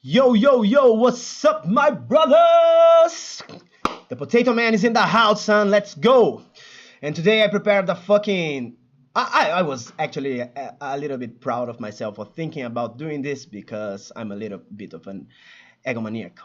Yo, yo, yo, what's up, my brothers? The Potato Man is in the house, son. Let's go. And today I prepared the fucking. I was actually a little bit proud of myself for thinking about doing this because I'm a little bit of an egomaniac.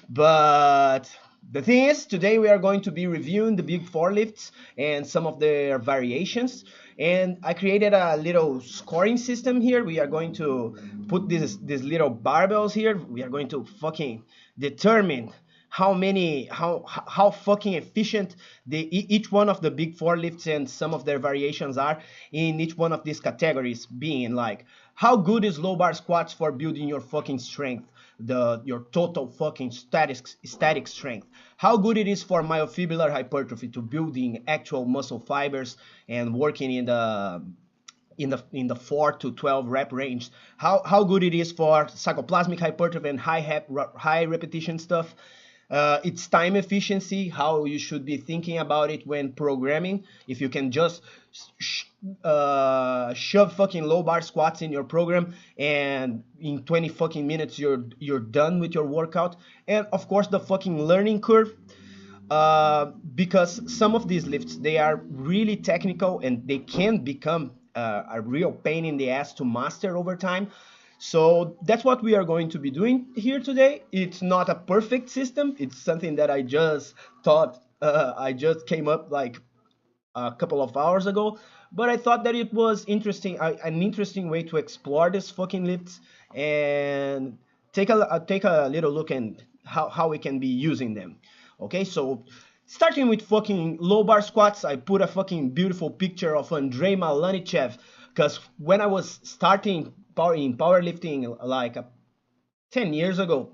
But the thing is, today we are going to be reviewing the big four lifts and some of their variations. And I created a little scoring system here. We are going to put these little barbells here. We are going to fucking determine how fucking efficient each one of the big four lifts and some of their variations are in each one of these categories, being like how good is low bar squats for building your fucking strength, your total fucking static strength, how good it is for myofibrillar hypertrophy to building actual muscle fibers and working in the 4 to 12 rep range, how good it is for sarcoplasmic hypertrophy and high repetition stuff. It's time efficiency, how you should be thinking about it when programming. If you can just shove fucking low bar squats in your program and in 20 fucking minutes you're done with your workout. And of course the fucking learning curve, because some of these lifts, they are really technical and they can become a real pain in the ass to master over time. So that's what we are going to be doing here today. It's not a perfect system. It's something that I just thought, I just came up like a couple of hours ago. But I thought that it was interesting, an interesting way to explore these fucking lifts and take a little look at how we can be using them. Okay, so starting with fucking low bar squats, I put a fucking beautiful picture of Andrei Malanichev, because when I was starting powerlifting like 10 years ago,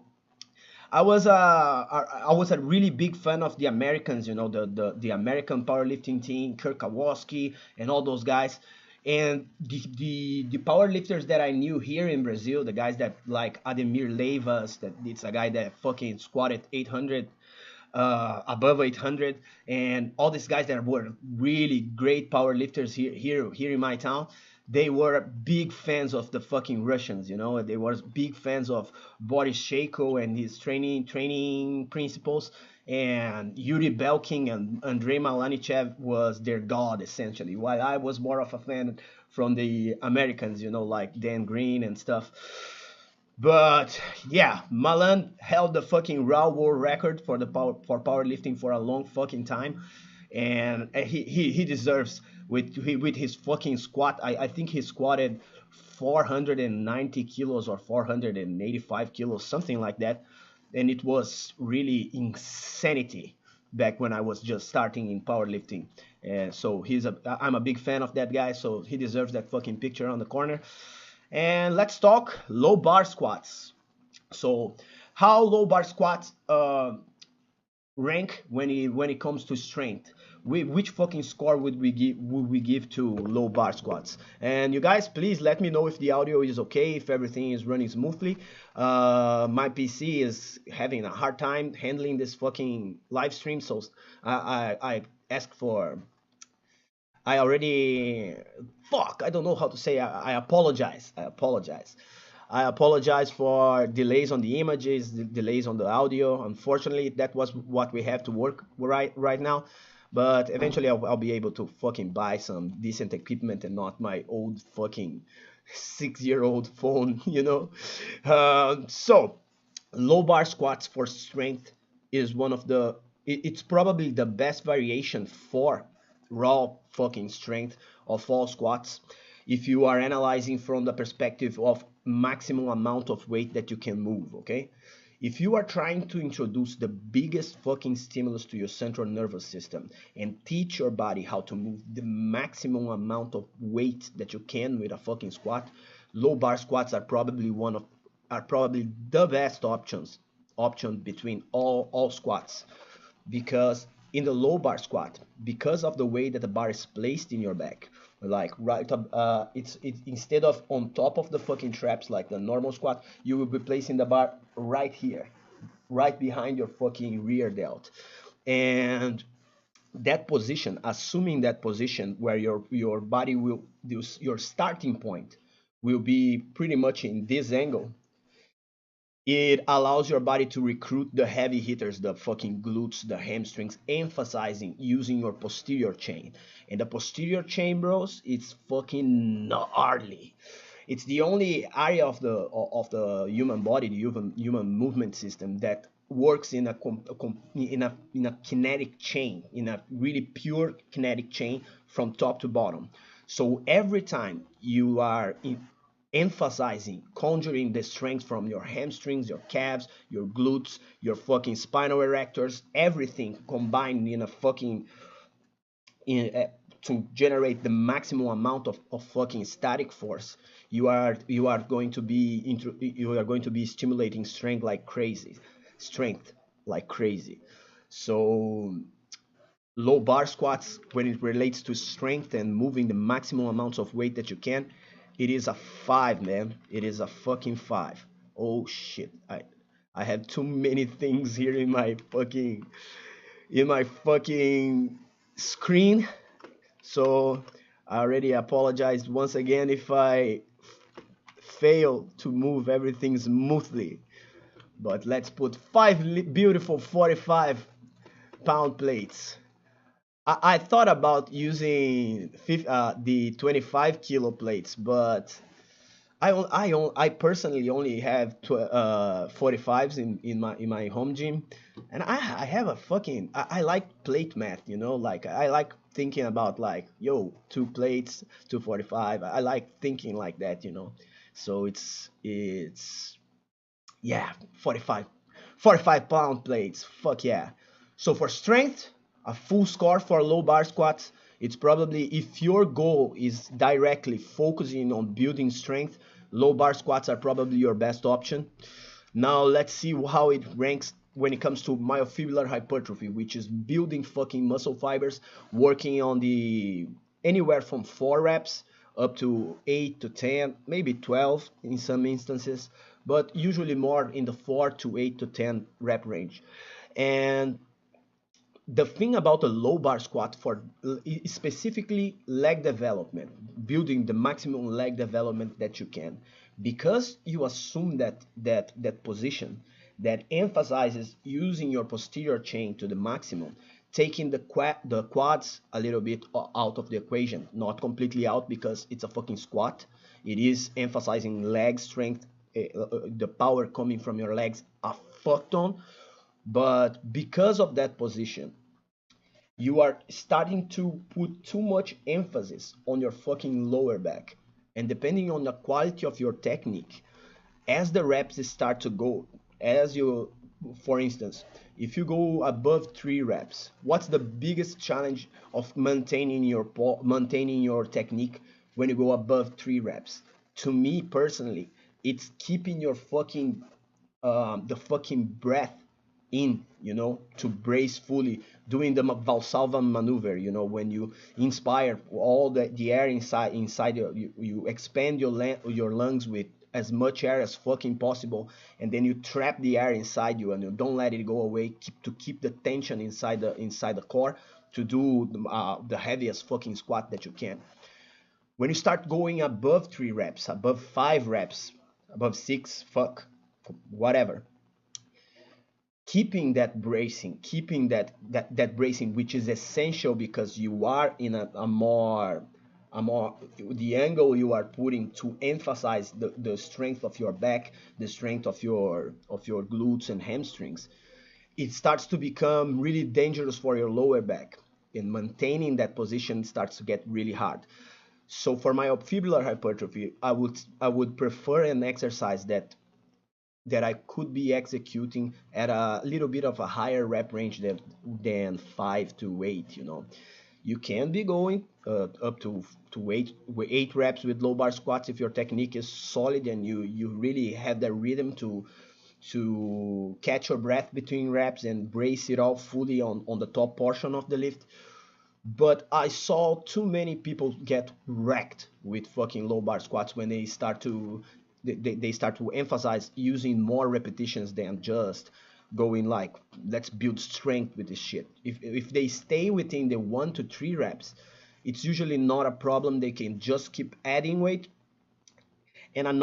I was a really big fan of the Americans, the American powerlifting team, Kirk Kowalski and all those guys. And the powerlifters that I knew here in Brazil, the guys that like Ademir Leivas, that it's a guy that fucking squatted 800, above 800, and all these guys that were really great power lifters here in my town, they were big fans of the fucking Russians. They were big fans of Boris Sheiko and his training principles, and Yuri Belkin and Andrei Malanichev was their god essentially, while I was more of a fan from the Americans, like Dan Green and stuff. But yeah, Malan held the fucking raw world record for powerlifting for a long fucking time, and he deserves with his fucking squat. I think he squatted 490 kilos or 485 kilos, something like that, and it was really insanity back when I was just starting in powerlifting. And so I'm a big fan of that guy, so he deserves that fucking picture on the corner. And let's talk low bar squats. So, how low bar squats rank when it comes to strength? Which fucking score would we give to low bar squats? And you guys, please let me know if the audio is okay, if everything is running smoothly. My PC is having a hard time handling this fucking live stream, so I ask for. I already fuck. I don't know how to say. I apologize. I apologize. I apologize for delays on the images, delays on the audio. Unfortunately, that was what we have to work right now. But eventually, I'll be able to fucking buy some decent equipment and not my old fucking 6-year-old phone. So, low bar squats for strength is one of it's probably the best variation for raw fucking strength of all squats, if you are analyzing from the perspective of maximum amount of weight that you can move. Okay, if you are trying to introduce the biggest fucking stimulus to your central nervous system and teach your body how to move the maximum amount of weight that you can with a fucking squat, low bar squats are probably the best option between all squats, because in the low bar squat, because of the way that the bar is placed in your back, like right up, it's instead of on top of the fucking traps like the normal squat, you will be placing the bar right here, right behind your fucking rear delt. And that position, assuming that position where your body will your starting point will be pretty much in this angle, It allows your body to recruit the heavy hitters, the fucking glutes, the hamstrings, emphasizing using your posterior chain. And the posterior chain, bros, it's fucking gnarly. It's the only area of the human body, the human movement system that works in a kinetic chain, in a really pure kinetic chain from top to bottom. So every time you are emphasizing conjuring the strength from your hamstrings, your calves, your glutes, your fucking spinal erectors, everything combined in a fucking in, to generate the maximum amount of fucking static force. You are going to be you are going to be stimulating strength like crazy. So low bar squats, when it relates to strength and moving the maximum amounts of weight that you can, it is a five, man. It is a fucking five. Oh shit. I have too many things here in my fucking screen. So I already apologized once again if I fail to move everything smoothly. But let's put five beautiful 45-pound plates. I thought about using the 25 kilo plates, but I personally only have 45s in my home gym, and I have a fucking I like plate math, like I like thinking about like yo 2 plates 245. I like thinking like that. So it's yeah, 45 pound plates. Fuck yeah. So for strength, a full score for low bar squats. It's probably, if your goal is directly focusing on building strength, low bar squats are probably your best option. Now let's see how it ranks when it comes to myofibrillar hypertrophy, which is building fucking muscle fibers, working on the anywhere from 4 reps up to 8 to 10, maybe 12 in some instances, but usually more in the 4 to 8 to 10 rep range. And the thing about a low bar squat for specifically leg development, building the maximum leg development that you can, because you assume that position that emphasizes using your posterior chain to the maximum, taking the quads a little bit out of the equation, not completely out because it's a fucking squat. It is emphasizing leg strength, the power coming from your legs a fuck ton. But because of that position, you are starting to put too much emphasis on your fucking lower back. And depending on the quality of your technique, as the reps start to go, as you, for instance, if you go above 3 reps, what's the biggest challenge of maintaining your technique when you go above 3 reps? To me personally, it's keeping your fucking the fucking breath in, to brace fully, doing the Valsalva maneuver, when you inspire all the air inside you expand your lungs with as much air as fucking possible, and then you trap the air inside you and you don't let it go away, keep the tension inside the core to do the heaviest fucking squat that you can. When you start going above 3 reps, above 5 reps, above six, fuck, whatever, keeping that bracing, which is essential because you are in a more the angle you are putting to emphasize the strength of your back, the strength of your glutes and hamstrings. It starts to become really dangerous for your lower back, and maintaining that position starts to get really hard. So for my fibular hypertrophy, I would prefer an exercise that I could be executing at a little bit of a higher rep range than 5 to 8. You can be going up to 8 reps with low bar squats if your technique is solid and you really have the rhythm to catch your breath between reps and brace it all fully on the top portion of the lift. But I saw too many people get wrecked with fucking low bar squats when they start to emphasize using more repetitions than just going like, let's build strength with this shit. If they stay within the 1 to 3 reps, it's usually not a problem. They can just keep adding weight, And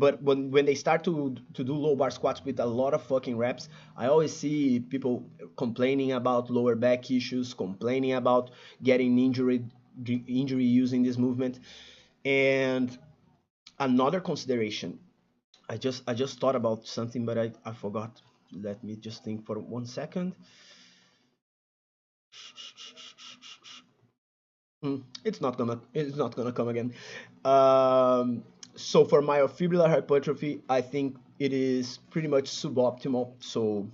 but when they start to do low bar squats with a lot of fucking reps, I always see people complaining about lower back issues, complaining about getting injury using this movement. And another consideration, I just thought about something, but I forgot. Let me just think for 1 second. It's not gonna come again. So for myofibrillar hypertrophy, I think it is pretty much suboptimal. So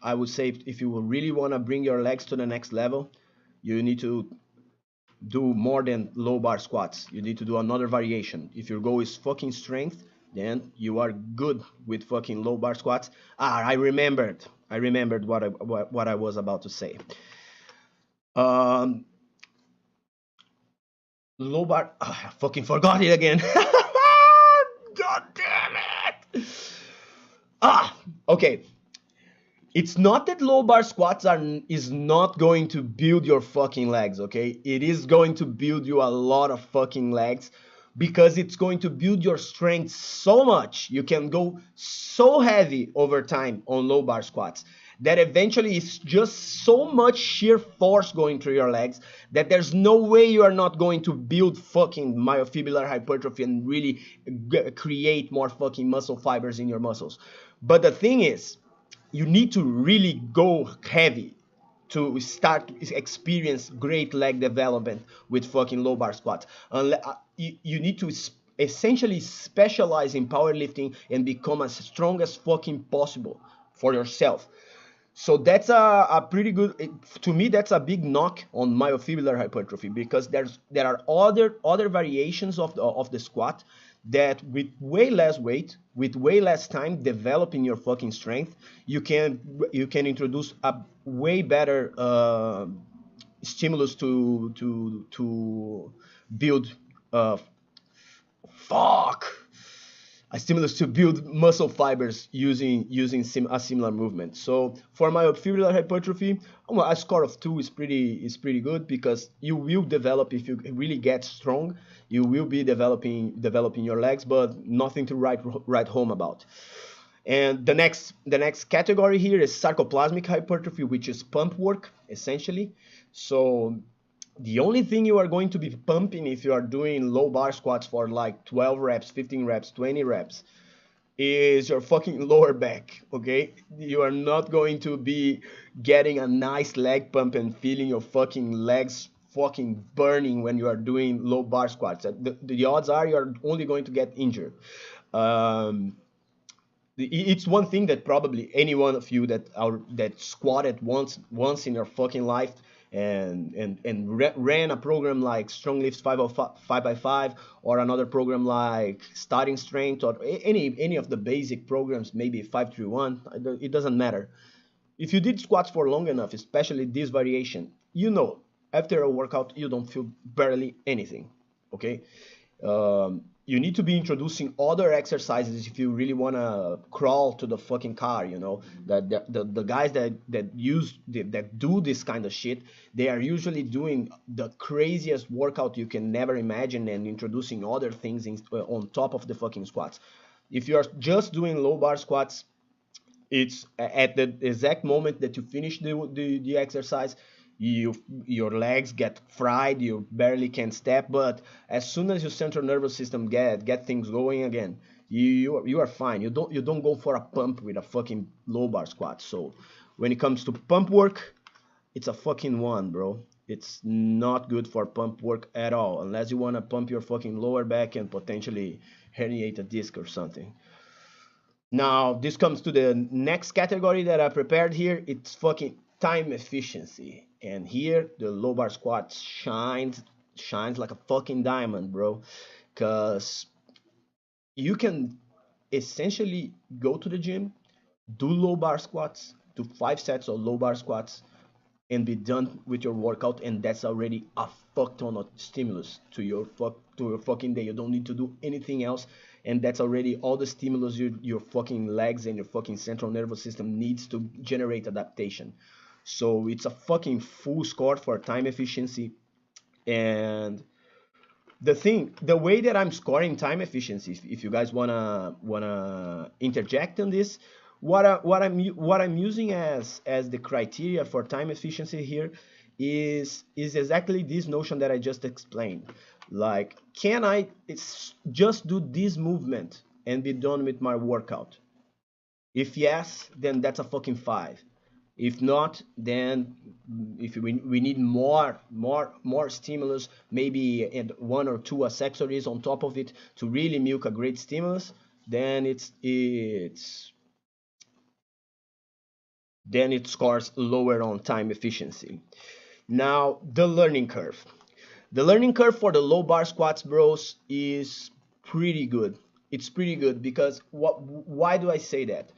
I would say if you really want to bring your legs to the next level, you need to do more than low bar squats. You need to do another variation. If your goal is fucking strength, then you are good with fucking low bar squats. I remembered. I remembered what I was about to say. Um, Low bar. I fucking forgot it again. God damn it. Okay. It's not that low bar squats is not going to build your fucking legs, okay? It is going to build you a lot of fucking legs because it's going to build your strength so much. You can go so heavy over time on low bar squats that eventually it's just so much sheer force going through your legs that there's no way you are not going to build fucking myofibrillar hypertrophy and really create more fucking muscle fibers in your muscles. But the thing is, you need to really go heavy to start to experience great leg development with fucking low bar squats. You need to essentially specialize in powerlifting and become as strong as fucking possible for yourself. So that's a pretty good, to me that's a big knock on myofibrillar hypertrophy, because there are other variations of the squat that with way less weight, with way less time developing your fucking strength, you can introduce a way better stimulus to build uh, fuck a stimulus to build muscle fibers using a similar movement. So for myofibrillar hypertrophy, a score of 2 is pretty good, because you will develop, if you really get strong, you will be developing your legs, but nothing to write home about. And the next category here is sarcoplasmic hypertrophy, which is pump work essentially. So the only thing you are going to be pumping if you are doing low bar squats for like 12 reps, 15 reps, 20 reps is your fucking lower back, okay? You are not going to be getting a nice leg pump and feeling your fucking legs fucking burning when you are doing low bar squats. The odds are you're only going to get injured. Um, it's one thing that probably any one of you that squatted once in your fucking life and ran a program like Strong Lifts 5 by 5, or another program like Starting Strength, or any of the basic programs, maybe 531. It doesn't matter. If you did squats for long enough, especially this variation, after a workout you don't feel barely anything. Okay. You need to be introducing other exercises if you really want to crawl to the fucking car. That the guys that do this kind of shit, they are usually doing the craziest workout you can never imagine, and introducing other things on top of the fucking squats. If you are just doing low bar squats, it's at the exact moment that you finish the exercise, your legs get fried, you barely can step, but as soon as your central nervous system get things going again, you are fine. You don't go for a pump with a fucking low bar squat. So when it comes to pump work, it's a fucking one, bro. It's not good for pump work at all, unless you want to pump your fucking lower back and potentially herniate a disc or something. Now, this comes to the next category that I prepared here. It's fucking time efficiency. And here, the low bar squat shines like a fucking diamond, bro. Because you can essentially go to the gym, do low bar squats, do 5 sets of low bar squats, and be done with your workout, and that's already a fuck ton of stimulus to your fucking day. You don't need to do anything else, and that's already all the stimulus your fucking legs and your fucking central nervous system needs to generate adaptation. So it's a fucking full score for time efficiency. And The way that I'm scoring time efficiency, if you guys wanna interject on this, what I'm using as the criteria for time efficiency here is exactly this notion that I just explained. Like, can I just do this movement and be done with my workout? If yes, then that's a fucking 5. If not, then if we need more stimulus, maybe and one or two accessories on top of it to really milk a great stimulus, then then it scores lower on time efficiency. Now, the learning curve. The learning curve for the low bar squats, bros, is pretty good. It's pretty good because why do I say that?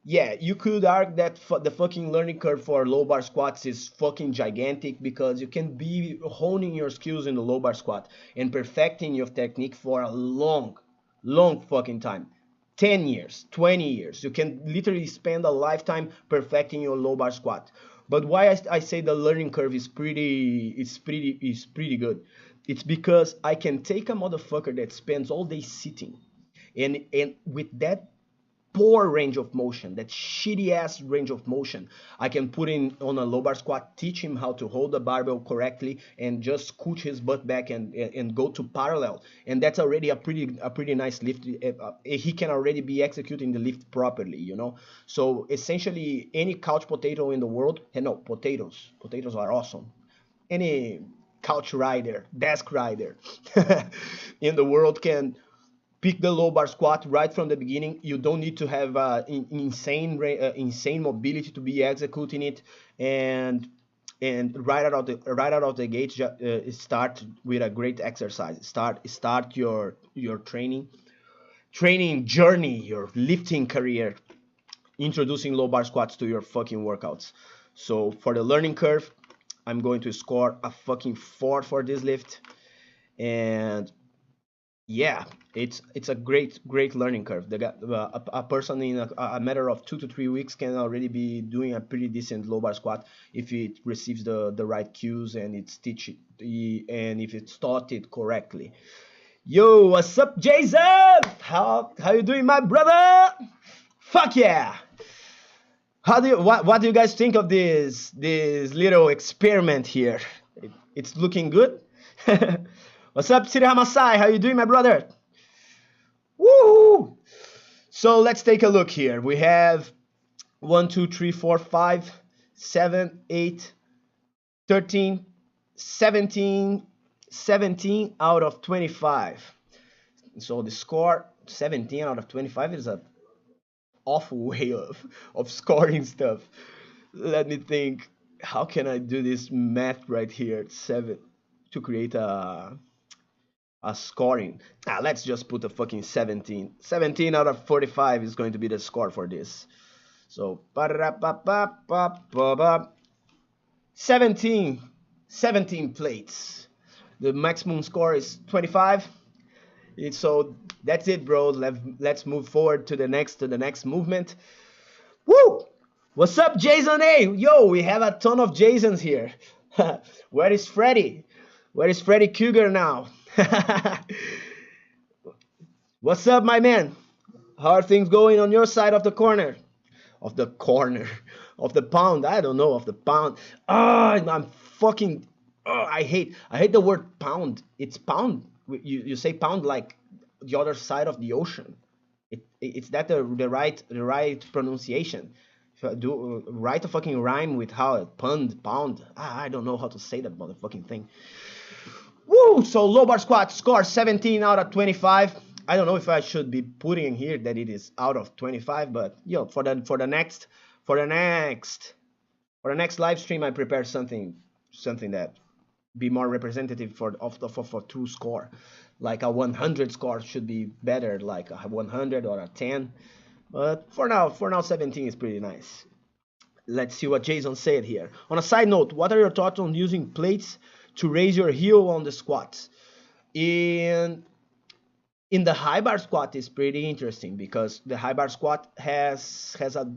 Yeah, you could argue that the fucking learning curve for low bar squats is fucking gigantic because you can be honing your skills in the low bar squat and perfecting your technique for a long fucking time. 10 years, 20 years. You can literally spend a lifetime perfecting your low bar squat. But why I say the learning curve is pretty good. It's because I can take a motherfucker that spends all day sitting and with that poor range of motion, that shitty ass range of motion, I can put in on a low bar squat, teach him how to hold the barbell correctly and just scooch his butt back and go to parallel. And that's already a pretty nice lift. He can already be executing the lift properly, you know. So essentially, any couch potato in the world, and no, potatoes are awesome. Any couch rider, desk rider in the world can pick the low bar squat right from the beginning. You don't need to have insane mobility to be executing it, and right out of the gate, start with a great exercise. Start your training journey, your lifting career, introducing low bar squats to your fucking workouts. So for the learning curve, I'm going to score a fucking 4 for this lift, and yeah, it's a great learning curve. A person in a matter of 2 to 3 weeks can already be doing a pretty decent low bar squat if it receives the right cues and and if it's taught it correctly. Yo, what's up, Jason? How you doing, my brother? Fuck yeah! What do you guys think of this little experiment here? It's looking good. What's up, Siri Hamasai? How you doing, my brother? Woo! So let's take a look here. We have 1, 2, 3, 4, 5, 7, 8, 13, 17, 17 out of 25. So the score 17 out of 25 is a awful way of scoring stuff. Let me think. How can I do this math right here? 7 to create a scoring. Let's just put a fucking 17. 17 out of 45 is going to be the score for this. So 17 plates. The maximum score is 25. So that's it, bro. Let's move forward to the next movement. Woo! What's up, Jason? Hey, yo, we have a ton of Jasons here. Where is Freddy? Where is Freddy Cougar now? What's up, my man? How are things going on your side of the corner? Of the corner. Of the pound. I don't know, of the pound. I'm fucking... I hate the word pound. It's pound. You say pound like the other side of the ocean. It's that the right pronunciation. Write a fucking rhyme with how pound. I don't know how to say that motherfucking thing. Woo! So low bar squat score 17 out of 25. I don't know if I should be putting in here that it is out of 25, but yo, for the next live stream, I prepare something that be more representative for true score. Like a 100 score should be better, like a 100 or a 10. But for now 17 is pretty nice. Let's see what Jason said here. On a side note, what are your thoughts on using plates to raise your heel on the squats? In the high bar squat is pretty interesting because the high bar squat has a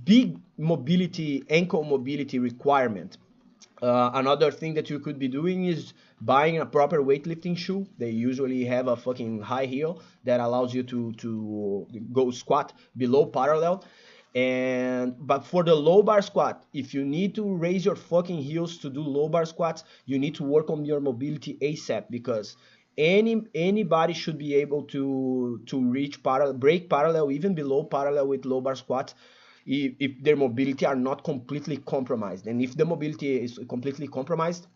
big ankle mobility requirement. Another thing that you could be doing is buying a proper weightlifting shoe. They usually have a fucking high heel that allows you to go squat below parallel. And but for the low bar squat, if you need to raise your fucking heels to do low bar squats, you need to work on your mobility ASAP, because anybody should be able to reach parallel, break parallel, even below parallel with low bar squats, if their mobility are not completely compromised. And if the mobility is completely compromised,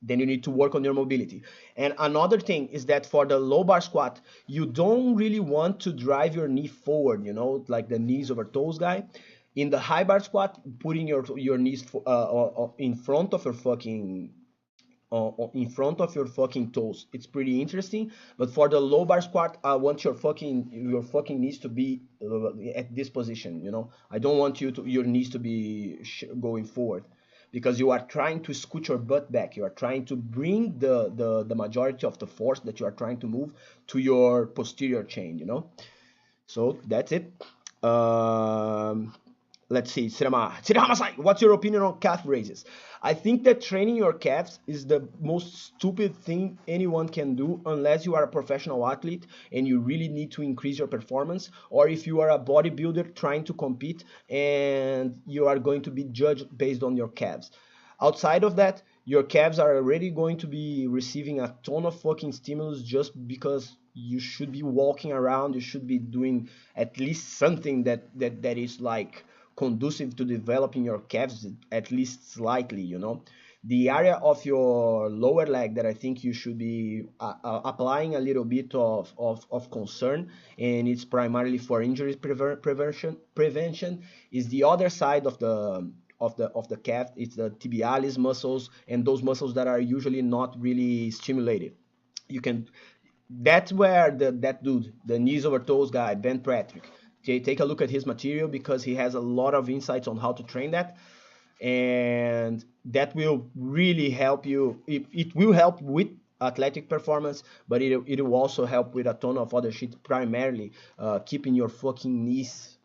then you need to work on your mobility. And another thing is that for the low bar squat, you don't really want to drive your knee forward, you know, like the knees over toes guy. In the high bar squat, putting your knees in front of your fucking in front of your fucking toes, it's pretty interesting. But for the low bar squat, I want your fucking knees to be at this position, you know. I don't want your knees to be going forward, because you are trying to scoot your butt back. You are trying to bring the majority of the force that you are trying to move to your posterior chain, you know. So that's it. um let's see, Sirama-san, what's your opinion on calf raises? I think that training your calves is the most stupid thing anyone can do, unless you are a professional athlete and you really need to increase your performance, or if you are a bodybuilder trying to compete and you are going to be judged based on your calves. Outside of that, your calves are already going to be receiving a ton of fucking stimulus, just because you should be walking around, you should be doing at least something that is like conducive to developing your calves, at least slightly, you know. The area of your lower leg that I think you should be applying a little bit of concern, and it's primarily for injury prevention, is the other side of the calf. It's the tibialis muscles, and those muscles that are usually not really stimulated. You can That's where that dude, the knees over toes guy, Ben Patrick, take a look at his material, because he has a lot of insights on how to train that, and that will really help you. It will help with athletic performance, but it will also help with a ton of other shit, primarily keeping your fucking knees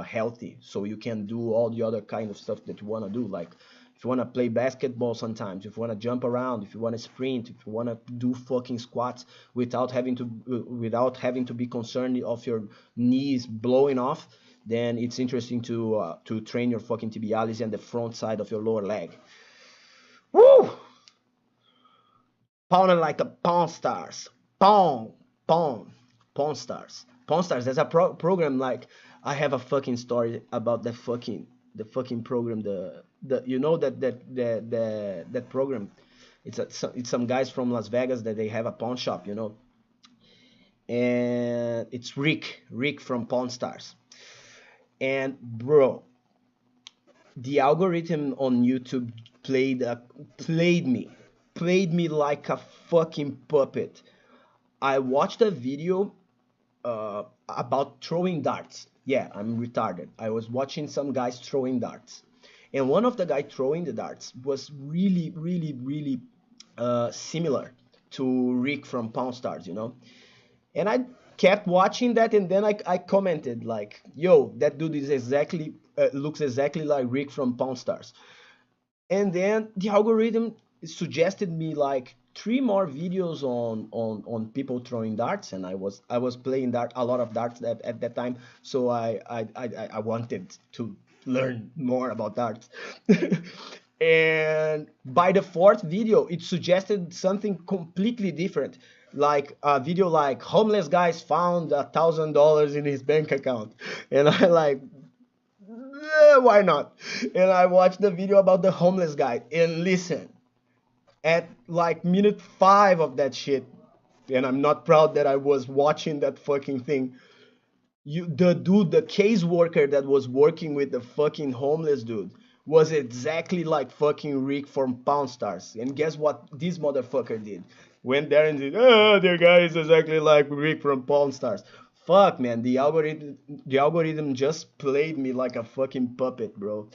healthy, so you can do all the other kind of stuff that you want to do, like if you want to play basketball sometimes, if you want to jump around, if you want to sprint, if you want to do fucking squats without having to be concerned of your knees blowing off, then it's interesting to train your fucking tibialis and the front side of your lower leg. Woo! Pounding like a pawn stars. Pawn, pawn, pawn stars. Pawn stars. There's a program, like, I have a fucking story about the fucking program. The you know that program. It's some guys from Las Vegas that they have a pawn shop, you know, and it's Rick from Pawn Stars. And bro, the algorithm on YouTube played me, played me like a fucking puppet. I watched a video about throwing darts. Yeah, I'm retarded. I was watching some guys throwing darts, and one of the guy throwing the darts was really, really, really similar to Rick from Pawn Stars, you know. And I kept watching that, and then I commented like, "Yo, that dude is exactly looks exactly like Rick from Pawn Stars." And then the algorithm suggested me like three more videos on people throwing darts, and I was playing a lot of darts at that time, so I wanted to learn more about darts. And by the fourth video, it suggested something completely different, like a video like homeless guys found $1,000 in his bank account, and I like, why not? And I watched the video about the homeless guy, and listen, at like minute 5 of that shit, and I'm not proud that I was watching that fucking thing. The caseworker that was working with the fucking homeless dude was exactly like fucking Rick from Pound Stars. And guess what this motherfucker did? Went there and said, "Oh, the guy is exactly like Rick from Pound Stars." Fuck, man, the algorithm just played me like a fucking puppet, bro.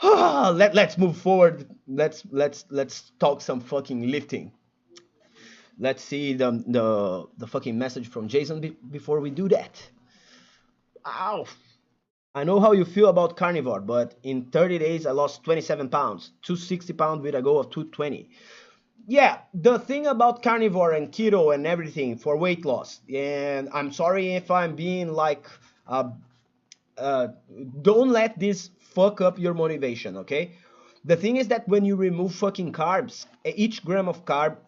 Let's move forward. Let's talk some fucking lifting. Let's see the fucking message from Jason before we do that. Ow. I know how you feel about carnivore, but in 30 days I lost 27 pounds, 260 pounds with a goal of 220. Yeah, the thing about carnivore and keto and everything for weight loss, and I'm sorry if I'm being like, uh, uh, don't let this fuck up your motivation, okay? The thing is that when you remove fucking carbs, each gram of carb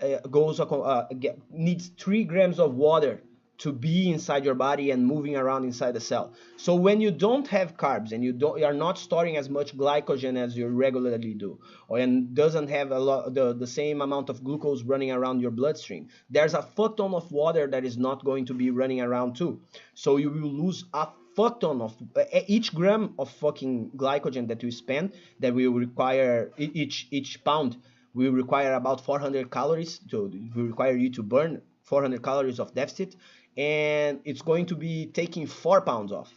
needs 3 grams of water to be inside your body and moving around inside the cell. So when you don't have carbs and you are not storing as much glycogen as you regularly do, or and doesn't have the same amount of glucose running around your bloodstream, there's a fuck ton of water that is not going to be running around too. So you will lose a fuck ton of each gram of fucking glycogen that you spend, that will require each pound will require about 400 calories to will require you to burn 400 calories of deficit, and it's going to be taking 4 pounds off,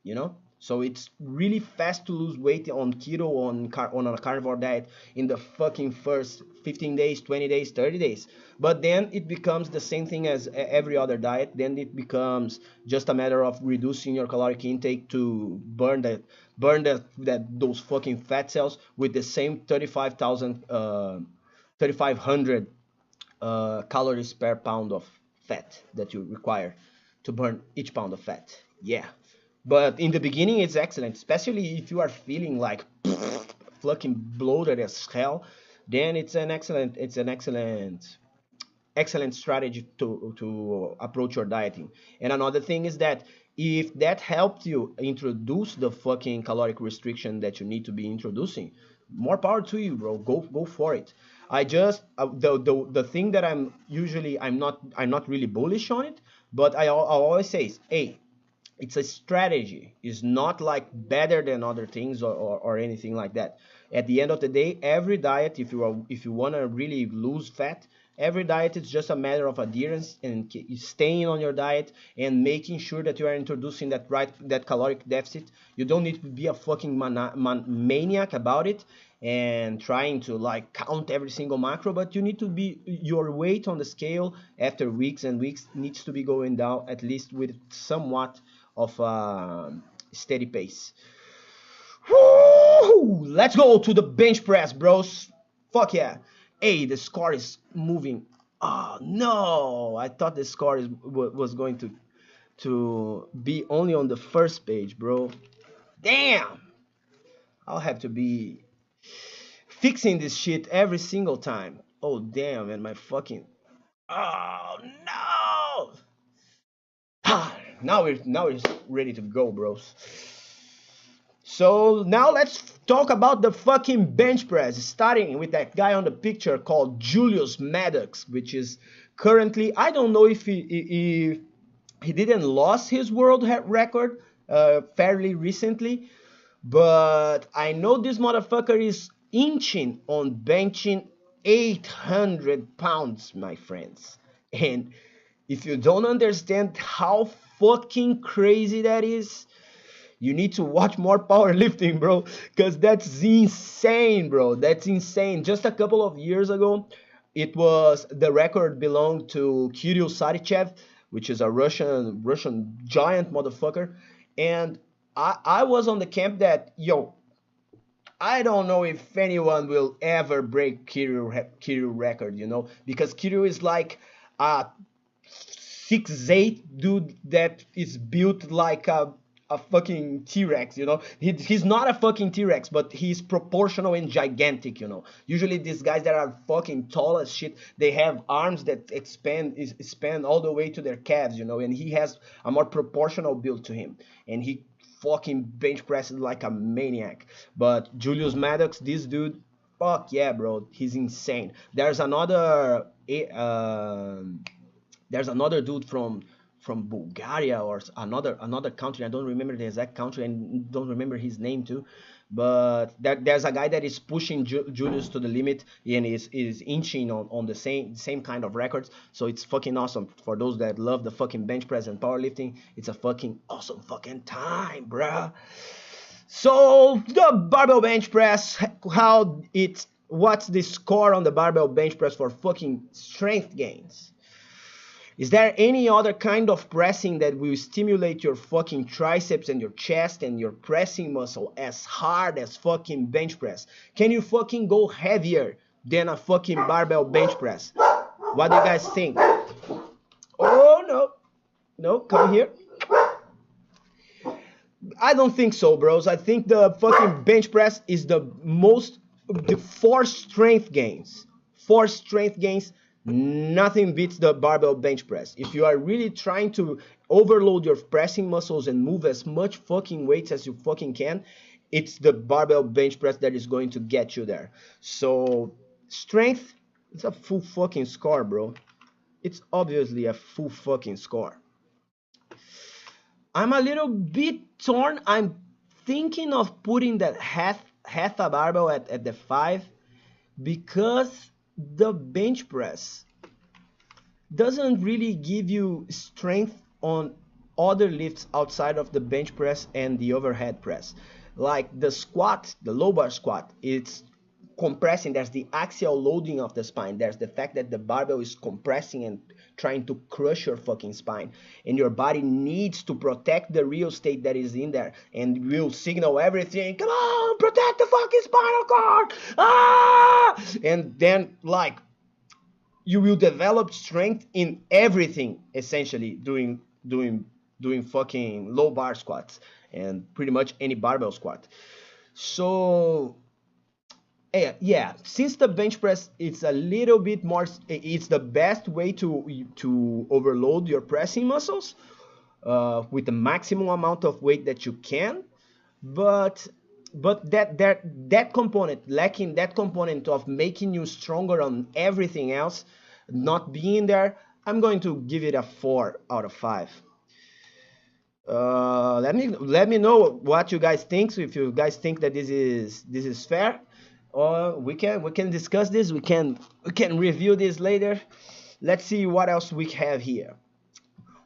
you know. So it's really fast to lose weight on keto, on a carnivore diet in the fucking first 15 days, 20 days, 30 days. But then it becomes the same thing as every other diet. Then it becomes just a matter of reducing your caloric intake to burn those fucking fat cells with the same 3500 calories per pound of fat that you require to burn each pound of fat. Yeah. But in the beginning, it's excellent, especially if you are feeling like fucking bloated as hell. Then excellent strategy to approach your dieting. And another thing is that if that helped you introduce the fucking caloric restriction that you need to be introducing, more power to you, bro. Go for it. I just the thing that I'm not really bullish on it, but I always say is, hey, it's a strategy. It's not like better than other things, or anything like that. At the end of the day, every diet, if you want to really lose fat, every diet is just a matter of adherence and staying on your diet and making sure that you are introducing that caloric deficit. You don't need to be a fucking maniac about it and trying to like count every single macro, but you need to be, your weight on the scale after weeks and weeks needs to be going down, at least with somewhat of a steady pace. Woo! Let's go to the bench press, bros. Fuck yeah. Hey, the score is moving. Oh no, I thought the score was going to be only on the first page, bro. Damn. I'll have to be fixing this shit every single time. Oh damn, and my fucking, oh no. Now we're ready to go, bros. So now let's talk about the fucking bench press, starting with that guy on the picture called Julius Maddox, which is currently, I don't know if he didn't lost his world record fairly recently, but I know this motherfucker is inching on benching 800 pounds, my friends. And if you don't understand how fucking crazy that is, you need to watch more powerlifting, bro, because that's insane, bro. That's insane. Just a couple of years ago, the record belonged to Kirill Sarychev, which is a Russian giant motherfucker. And I was on the camp that, yo, I don't know if anyone will ever break Kirill record, because Kirill is like a 6'8" dude that is built like a fucking T-Rex, He's not a fucking T-Rex, but he's proportional and gigantic, Usually these guys that are fucking tall as shit, they have arms that expand all the way to their calves, and he has a more proportional build to him. And he fucking bench presses like a maniac. But Julius Maddox, this dude, fuck yeah, bro, he's insane. There's another dude from Bulgaria or another country. I don't remember the exact country and don't remember his name too. But there's a guy that is pushing Julius to the limit and is inching on the same kind of records. So it's fucking awesome. For those that love the fucking bench press and powerlifting, it's a fucking awesome fucking time, bruh. So the barbell bench press, what's the score on the barbell bench press for fucking strength gains? Is there any other kind of pressing that will stimulate your fucking triceps and your chest and your pressing muscle as hard as fucking bench press? Can you fucking go heavier than a fucking barbell bench press? What do you guys think? Oh no, no, come here. I don't think so, bros. I think the fucking bench press is the force strength gains. Force strength gains, nothing beats the barbell bench press. If you are really trying to overload your pressing muscles and move as much fucking weights as you fucking can, it's the barbell bench press that is going to get you there. So, strength, it's a full fucking score, bro. It's obviously a full fucking score. I'm a little bit torn. I'm thinking of putting that half a barbell at the 5 because the bench press doesn't really give you strength on other lifts outside of the bench press and the overhead press. Like the squat, the low bar squat, it's compressing. There's the axial loading of the spine. There's the fact that the barbell is compressing and trying to crush your fucking spine, and your body needs to protect the real estate that is in there, and will signal everything, come on, protect the fucking spinal cord, ah, and then like you will develop strength in everything, essentially doing fucking low bar squats and pretty much any barbell squat. So yeah, since the bench press it's a little bit more, it's the best way to overload your pressing muscles with the maximum amount of weight that you can, but that component, lacking that component of making you stronger on everything else, not being there, I'm going to give it a 4 out of 5. Let me know what you guys think. So if you guys think that this is fair, or we can discuss this. We can review this later. Let's see what else we have here.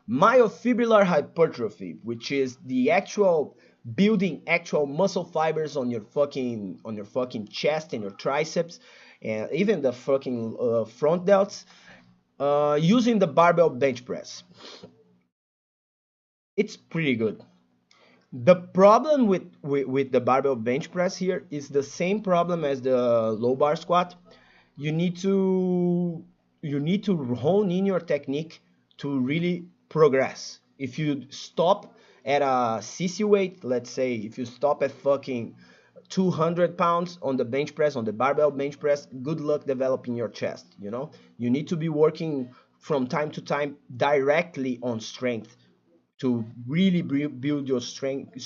Myofibrillar hypertrophy, which is the actual building actual muscle fibers on your fucking chest and your triceps, and even the fucking front delts, using the barbell bench press. It's pretty good. The problem with the barbell bench press here is the same problem as the low bar squat. You need to hone in your technique to really progress. If you stop at a CC weight, let's say if you stop at fucking 200 pounds on the bench press, on the barbell bench press, good luck developing your chest. You need to be working from time to time directly on strength to really build your strength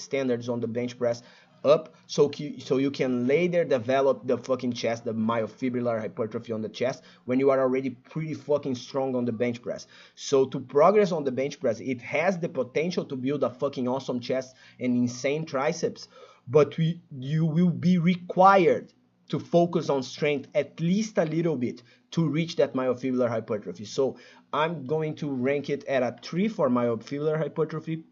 standards on the bench press up, so you can later develop the fucking chest, the myofibrillar hypertrophy on the chest, when you are already pretty fucking strong on the bench press. So to progress on the bench press, it has the potential to build a fucking awesome chest and insane triceps, but you will be required to focus on strength at least a little bit to reach that myofibrillar hypertrophy. So I'm going to rank it at a 3 for myofibrillar hypertrophy,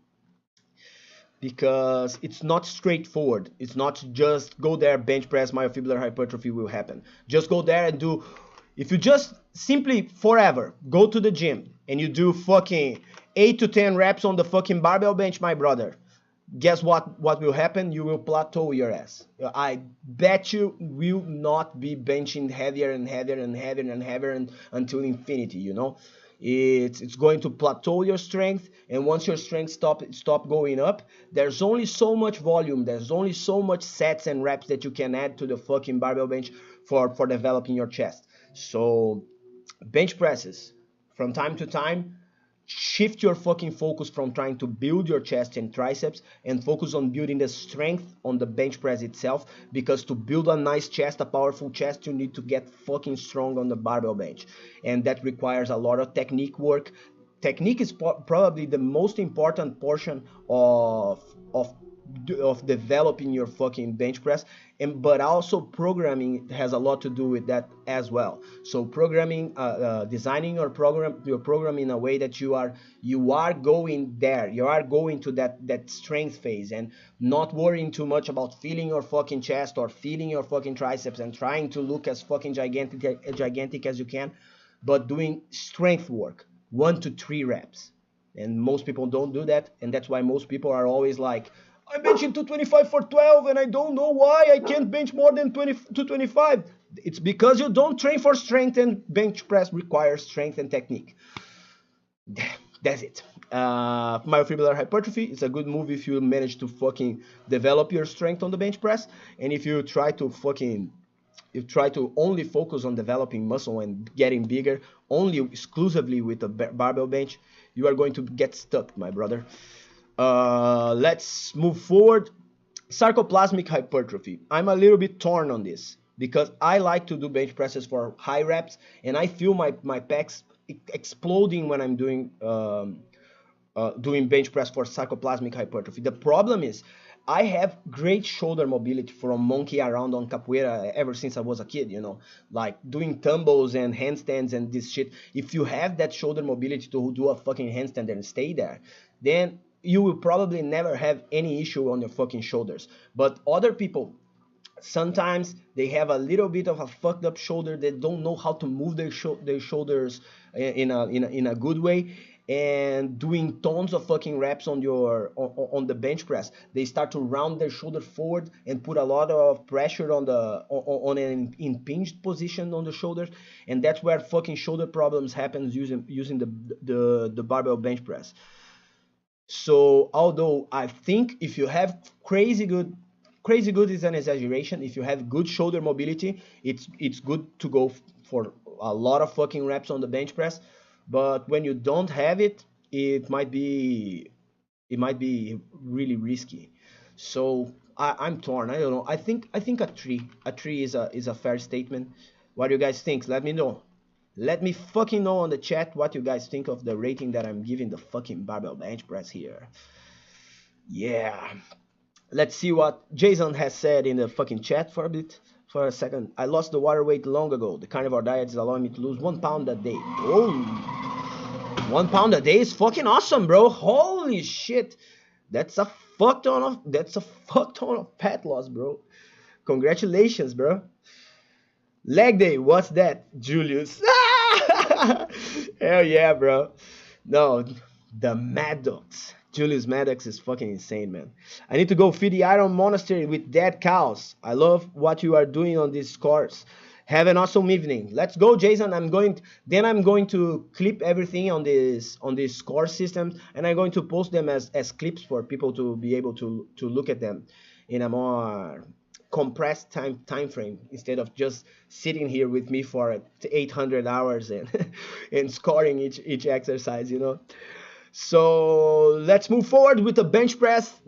because it's not straightforward. It's not just go there, bench press, myofibrillar hypertrophy will happen. Just go there and do. If you just simply forever go to the gym and you do fucking 8 to 10 reps on the fucking barbell bench, my brother, guess what will happen? You will plateau your ass. I bet you will not be benching heavier and heavier and heavier and heavier until infinity. It's going to plateau your strength, and once your strength stop going up, there's only so much volume, there's only so much sets and reps that you can add to the fucking barbell bench for developing your chest. So bench presses, from time to time, shift your fucking focus from trying to build your chest and triceps and focus on building the strength on the bench press itself, because to build a nice chest, a powerful chest, you need to get fucking strong on the barbell bench, and that requires a lot of technique work. Technique is probably the most important portion of developing your fucking bench press, but also programming has a lot to do with that as well. So programming, designing your program in a way that you are going there, you are going to that strength phase, and not worrying too much about feeling your fucking chest or feeling your fucking triceps and trying to look as fucking gigantic as you can, but doing strength work. 1 to 3 reps. And most people don't do that, and that's why most people are always like, I'm benching 225 for 12 and I don't know why I can't bench more than 225. It's because you don't train for strength, and bench press requires strength and technique. That's it. Myofibrillar hypertrophy is a good move if you manage to fucking develop your strength on the bench press, and if you try to only focus on developing muscle and getting bigger only exclusively with a barbell bench, you are going to get stuck, my brother. Let's move forward. Sarcoplasmic hypertrophy. I'm a little bit torn on this because I like to do bench presses for high reps, and I feel my pecs exploding when I'm doing bench press for sarcoplasmic hypertrophy. The problem is I have great shoulder mobility from monkey around on capoeira ever since I was a kid, like doing tumbles and handstands and this shit. If you have that shoulder mobility to do a fucking handstand and stay there, then you will probably never have any issue on your fucking shoulders. But other people, sometimes they have a little bit of a fucked up shoulder. They don't know how to move their shoulders in a good way, and doing tons of fucking reps on the bench press, they start to round their shoulder forward and put a lot of pressure on an impinged position on the shoulders, and that's where fucking shoulder problems happens using the barbell bench press. So although I think if you have crazy good is an exaggeration. If you have good shoulder mobility, it's good to go for a lot of fucking reps on the bench press. But when you don't have it, it might be really risky. So I'm torn. I don't know. I think a three is a fair statement. What do you guys think? Let me know. Let me fucking know on the chat what you guys think of the rating that I'm giving the fucking barbell bench press here. Yeah. Let's see what Jason has said in the fucking chat for a second. I lost the water weight long ago. The carnivore diet is allowing me to lose 1 pound a day. Oh, 1 pound a day is fucking awesome, bro. Holy shit. That's a fuck ton of fat loss, bro. Congratulations, bro. Leg day, what's that, Julius? Hell yeah, bro. No, the Maddox. Julius Maddox is fucking insane, man. I need to go feed the Iron Monastery with dead cows. I love what you are doing on these course. Have an awesome evening. Let's go, Jason. I'm going to clip everything on this score system, and I'm going to post them as clips for people to be able to look at them in a more compressed time frame, instead of just sitting here with me for 800 hours and and scoring each exercise. So let's move forward with the bench press.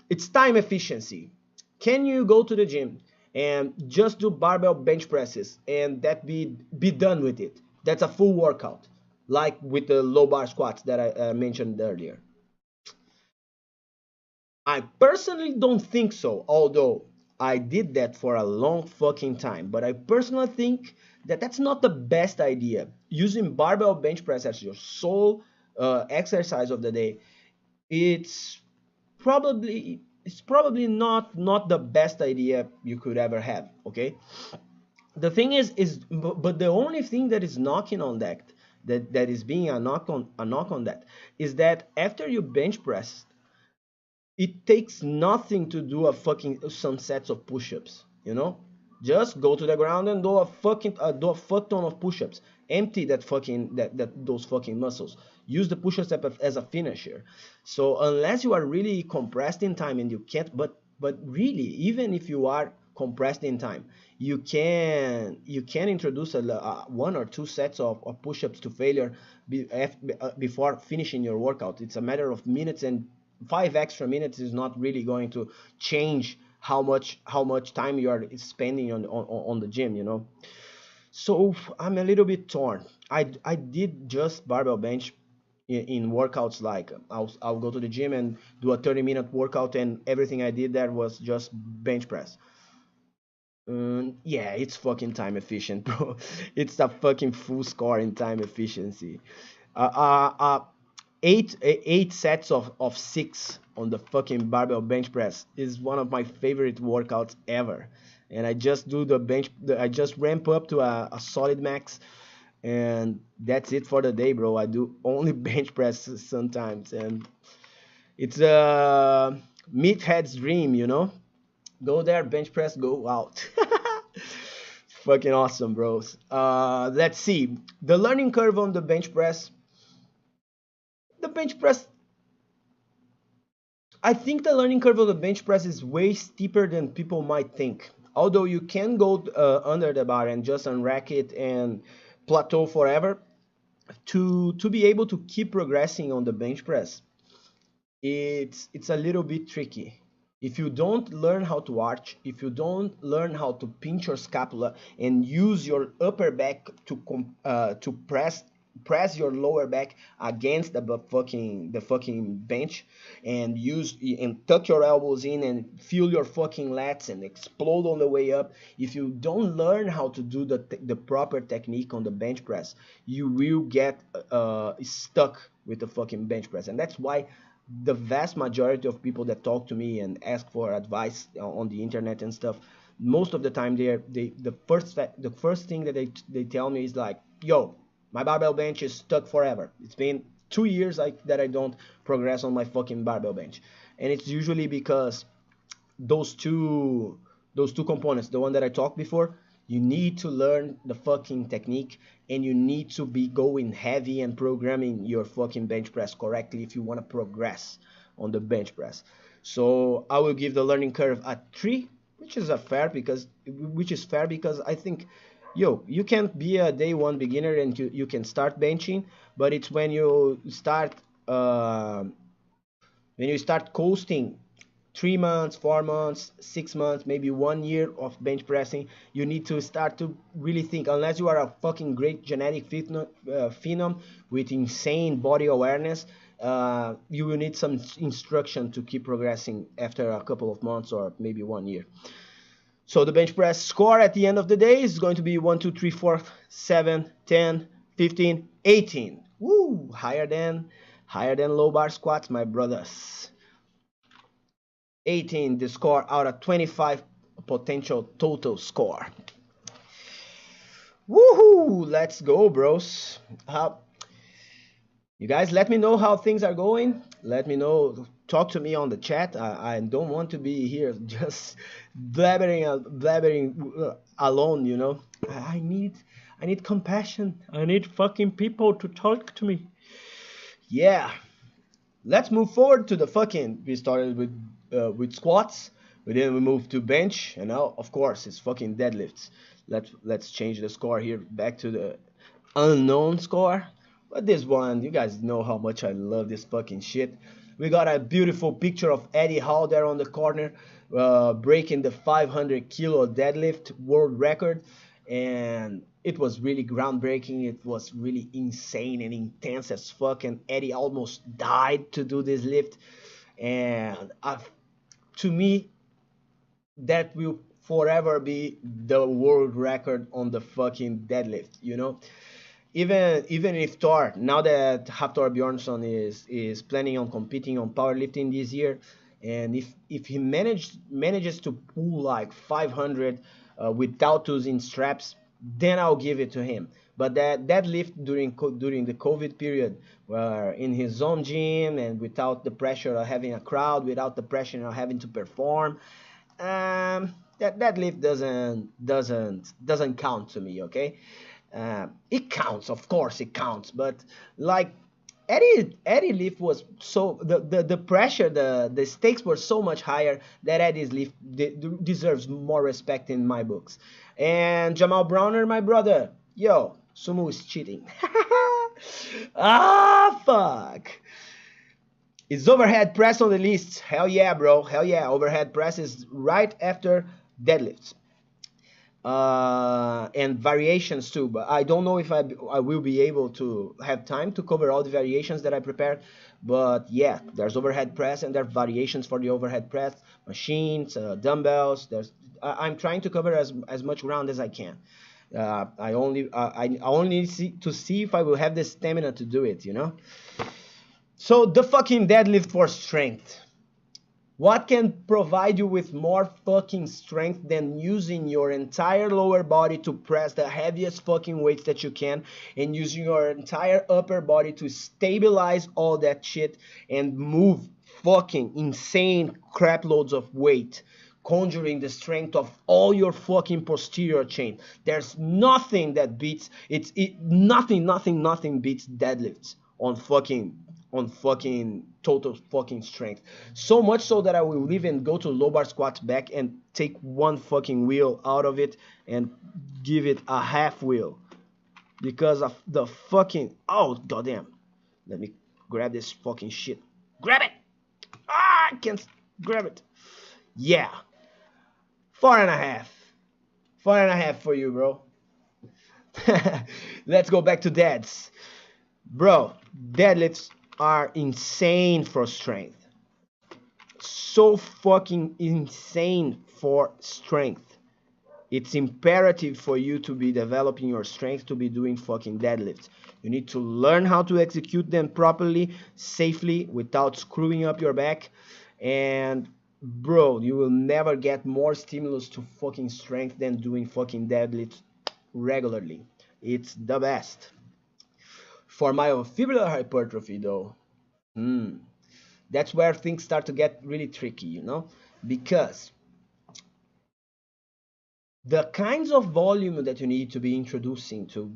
It's time efficiency. Can you go to the gym and just do barbell bench presses and that be done with it? That's a full workout, like with the low bar squats that I mentioned earlier. I personally don't think so, although I did that for a long fucking time. But I personally think that that's not the best idea. Using barbell bench press as your sole exercise of the day, it's probably not the best idea you could ever have. Okay, the thing but the only thing that is knocking on that is being a knock on that is that after you bench press, it takes nothing to do some sets of push-ups. Just go to the ground and do a fuck ton of push-ups. Empty those fucking muscles. Use the push-ups as a finisher. So unless you are really compressed in time and you can't, but really, even if you are compressed in time, you can introduce 1 or 2 sets of push-ups to failure before finishing your workout. It's a matter of minutes, and 5 extra minutes is not really going to change how much time you are spending on the gym. So I'm a little bit torn. I did just barbell bench in workouts, like I'll go to the gym and do a 30-minute workout, and everything I did there was just bench press. Yeah, it's fucking time efficient, bro. It's a fucking full score in time efficiency. Uh, uh, uh, eight sets of 6 on the fucking barbell bench press is one of my favorite workouts ever. And I just do I just ramp up to a solid max, And that's it for the day, bro. I do only bench press sometimes, and it's a meathead's dream, you know. Go there, bench press, go out. Fucking awesome, bros. Let's see the learning curve on the bench press. The bench press, I think the learning curve of the bench press is way steeper than people might think. Although you can go under the bar and just unrack it and plateau forever, to be able to keep progressing on the bench press, it's a little bit tricky. If you don't learn how to arch, if you don't learn how to pinch your scapula and use your upper back to press your lower back against the fucking bench, and use and tuck your elbows in and feel your fucking lats and explode on the way up. If you don't learn how to do the proper technique on the bench press, you will get stuck with the fucking bench press. And that's why the vast majority of people that talk to me and ask for advice on the internet and stuff, most of the time the first thing that they tell me is like, yo, my barbell bench is stuck forever. It's been 2 years that I don't progress on my fucking barbell bench. And it's usually because those two components, the one that I talked before, you need to learn the fucking technique, and you need to be going heavy and programming your fucking bench press correctly if you want to progress on the bench press. So I will give the learning curve a 3, which is fair because I think, yo, you can't be a day one beginner and you can start benching, but it's uh, when you start coasting 3 months, 4 months, 6 months, maybe 1 year of bench pressing, you need to start to really think. Unless you are a fucking great genetic phenom with insane body awareness, you will need some instruction to keep progressing after a couple of months or maybe 1 year. So the bench press score at the end of the day is going to be 1, 2, 3, 4, 7, 10, 15, 18. Woo! Higher than low bar squats, my brothers. 18, the score out of 25 potential total score. Woohoo! Let's go, bros. You guys, let me know how things are going. Let me know. Talk to me on the chat. I don't want to be here just blabbering alone. You know, I need compassion. I need fucking people to talk to me. Yeah. Let's move forward to the fucking. We started with squats, but then we moved to bench, and now of course it's fucking deadlifts. Let's change the score here back to the unknown score. But this one, you guys know how much I love this fucking shit. We got a beautiful picture of Eddie Hall there on the corner, breaking the 500 kilo deadlift world record, and it was really groundbreaking. It was really insane and intense as fuck, and Eddie almost died to do this lift. And to me, that will forever be the world record on the fucking deadlift. You know, even if Thor, now that Hafthor Bjornsson is planning on competing on powerlifting this year, and if he manages to pull like 500 without using straps, then I'll give it to him. But that lift during the COVID period, where in his own gym and without the pressure of having a crowd, without the pressure of having to perform, that lift doesn't count to me. Okay, it counts, of course, it counts, but like Eddie lift was so the pressure, the stakes were so much higher that Eddie's lift deserves more respect in my books. And Jamal Browner, my brother, yo, sumo is cheating. Ah, fuck. Is overhead press on the list? Hell yeah, bro. Hell yeah. Overhead press is right after deadlifts. And variations too, but I don't know if I will be able to have time to cover all the variations that I prepared. But yeah, there's overhead press and there are variations for the overhead press, machines, dumbbells. I'm trying to cover as much ground as I can. I only need to see if I will have the stamina to do it, you know. So the fucking deadlift for strength. What can provide you with more fucking strength than using your entire lower body to press the heaviest fucking weights that you can, and using your entire upper body to stabilize all that shit and move fucking insane crap loads of weight, conjuring the strength of all your fucking posterior chain. There's nothing that beats nothing beats deadlifts on fucking total fucking strength. So much so that I will even go to low bar squat back and take one fucking wheel out of it and give it a half wheel because of the fucking, oh goddamn. Let me grab this fucking shit. Grab it. I can't grab it. Yeah. 4.5. 4.5 for you, bro. Let's go back to deads. Bro, deadlifts are insane for strength. So fucking insane for strength. It's imperative for you to be developing your strength to be doing fucking deadlifts. You need to learn how to execute them properly, safely, without screwing up your back. And bro, you will never get more stimulus to fucking strength than doing fucking deadlifts regularly. It's the best. For myofibrillar hypertrophy though, that's where things start to get really tricky, you know? Because the kinds of volume that you need to be introducing to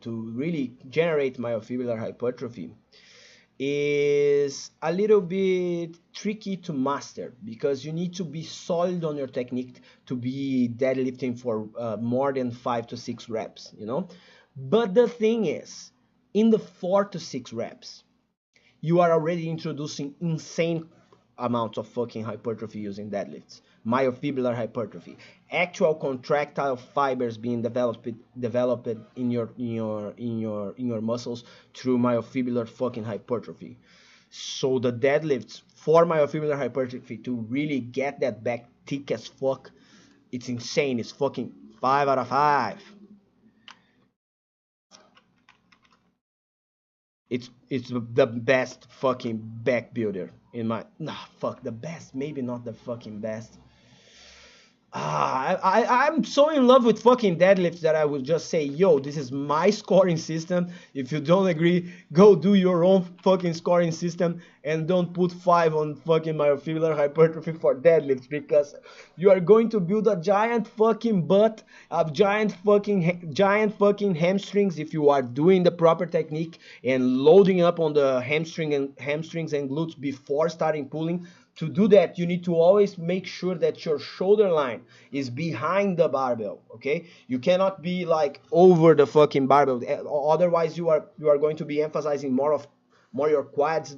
really generate myofibrillar hypertrophy is a little bit tricky to master, because you need to be solid on your technique to be deadlifting for more than 5 to 6 reps, you know? But the thing is, in the 4 to 6 reps, you are already introducing insane amounts of fucking hypertrophy using deadlifts. Myofibrillar hypertrophy, actual contractile fibers being developed in your muscles through myofibrillar fucking hypertrophy. So the deadlifts for myofibrillar hypertrophy to really get that back thick as fuck, it's insane. It's fucking 5 out of 5. It's the best fucking back builder in my, nah, fuck, the best, maybe not the fucking best. I'm so in love with fucking deadlifts that I would just say, yo, this is my scoring system. If you don't agree, go do your own fucking scoring system and don't put 5 on fucking myofibrillar hypertrophy for deadlifts, because you are going to build a giant fucking butt, a giant fucking hamstrings if you are doing the proper technique and loading up on the hamstrings and glutes before starting pulling. To do that, you need to always make sure that your shoulder line is behind the barbell, okay? You cannot be like over the fucking barbell. Otherwise, you are going to be emphasizing more your quads,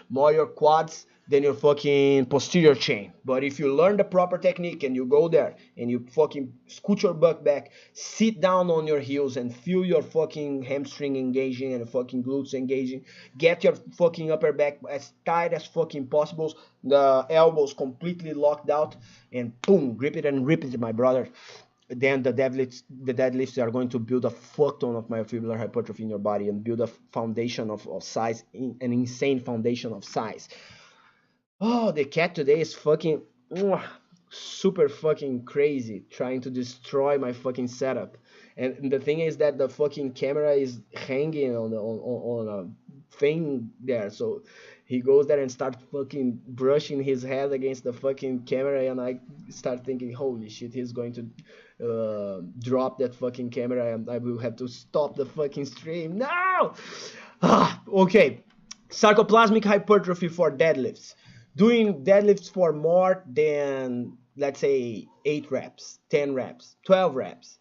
more your quads than your fucking posterior chain. But if you learn the proper technique and you go there and you fucking scoot your butt back, sit down on your heels and feel your fucking hamstring engaging and fucking glutes engaging, get your fucking upper back as tight as fucking possible, the elbows completely locked out, and boom, grip it and rip it, my brother. Then the deadlifts are going to build a fuck ton of myofibrillar hypertrophy in your body and build a foundation of size, an insane foundation of size. Oh, the cat today is fucking super fucking crazy, trying to destroy my fucking setup. And the thing is that the fucking camera is hanging on a thing there, so he goes there and starts fucking brushing his head against the fucking camera, and I start thinking, holy shit, he's going to drop that fucking camera, and I will have to stop the fucking stream. No! Okay, sarcoplasmic hypertrophy for deadlifts. Doing deadlifts for more than, let's say, 8 reps, 10 reps, 12 reps.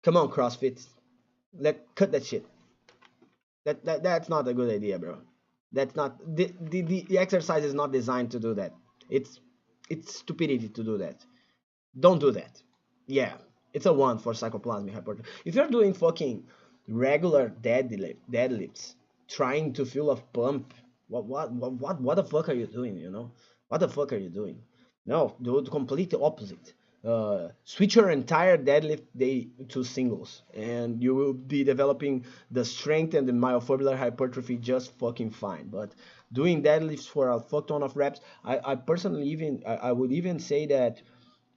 Come on, CrossFit. Cut that shit. That's not a good idea, bro. That's not, the exercise is not designed to do that. It's stupidity to do that. Don't do that. Yeah, it's a 1 for sarcoplasmic hypertrophy. If you're doing fucking regular deadlifts, trying to feel a pump, what the fuck are you doing, you know? What the fuck are you doing? No, do the complete opposite. switch your entire deadlift day to singles, and you will be developing the strength and the myofibrillar hypertrophy just fucking fine. But doing deadlifts for a fuck ton of reps, I personally I would even say that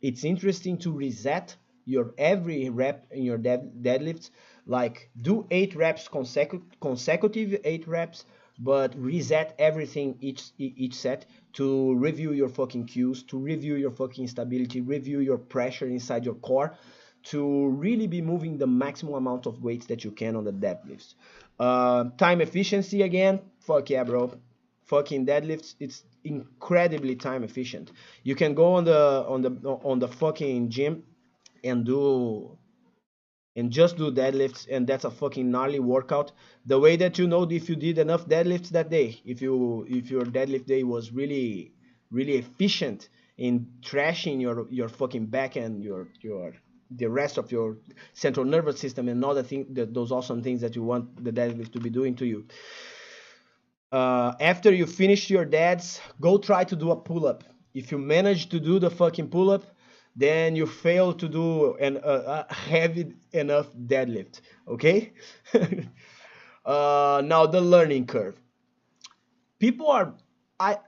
it's interesting to reset your every rep in your deadlifts. Like do 8 reps consecutive 8 reps, but reset everything each set to review your fucking cues, to review your fucking stability, review your pressure inside your core, to really be moving the maximum amount of weights that you can on the deadlifts. Time efficiency again, fuck yeah, bro. Fucking deadlifts, it's incredibly time efficient. You can go on the fucking gym and do and just do deadlifts, and that's a fucking gnarly workout. The way that you know if you did enough deadlifts that day, if your deadlift day was really efficient in trashing your fucking back and your the rest of your central nervous system and all the thing, those awesome things that you want the deadlift to be doing to you. After you finish your dads, go try to do a pull-up. If you manage to do the fucking pull-up, then you fail to do a heavy enough deadlift. Okay. Now the learning curve. People are, I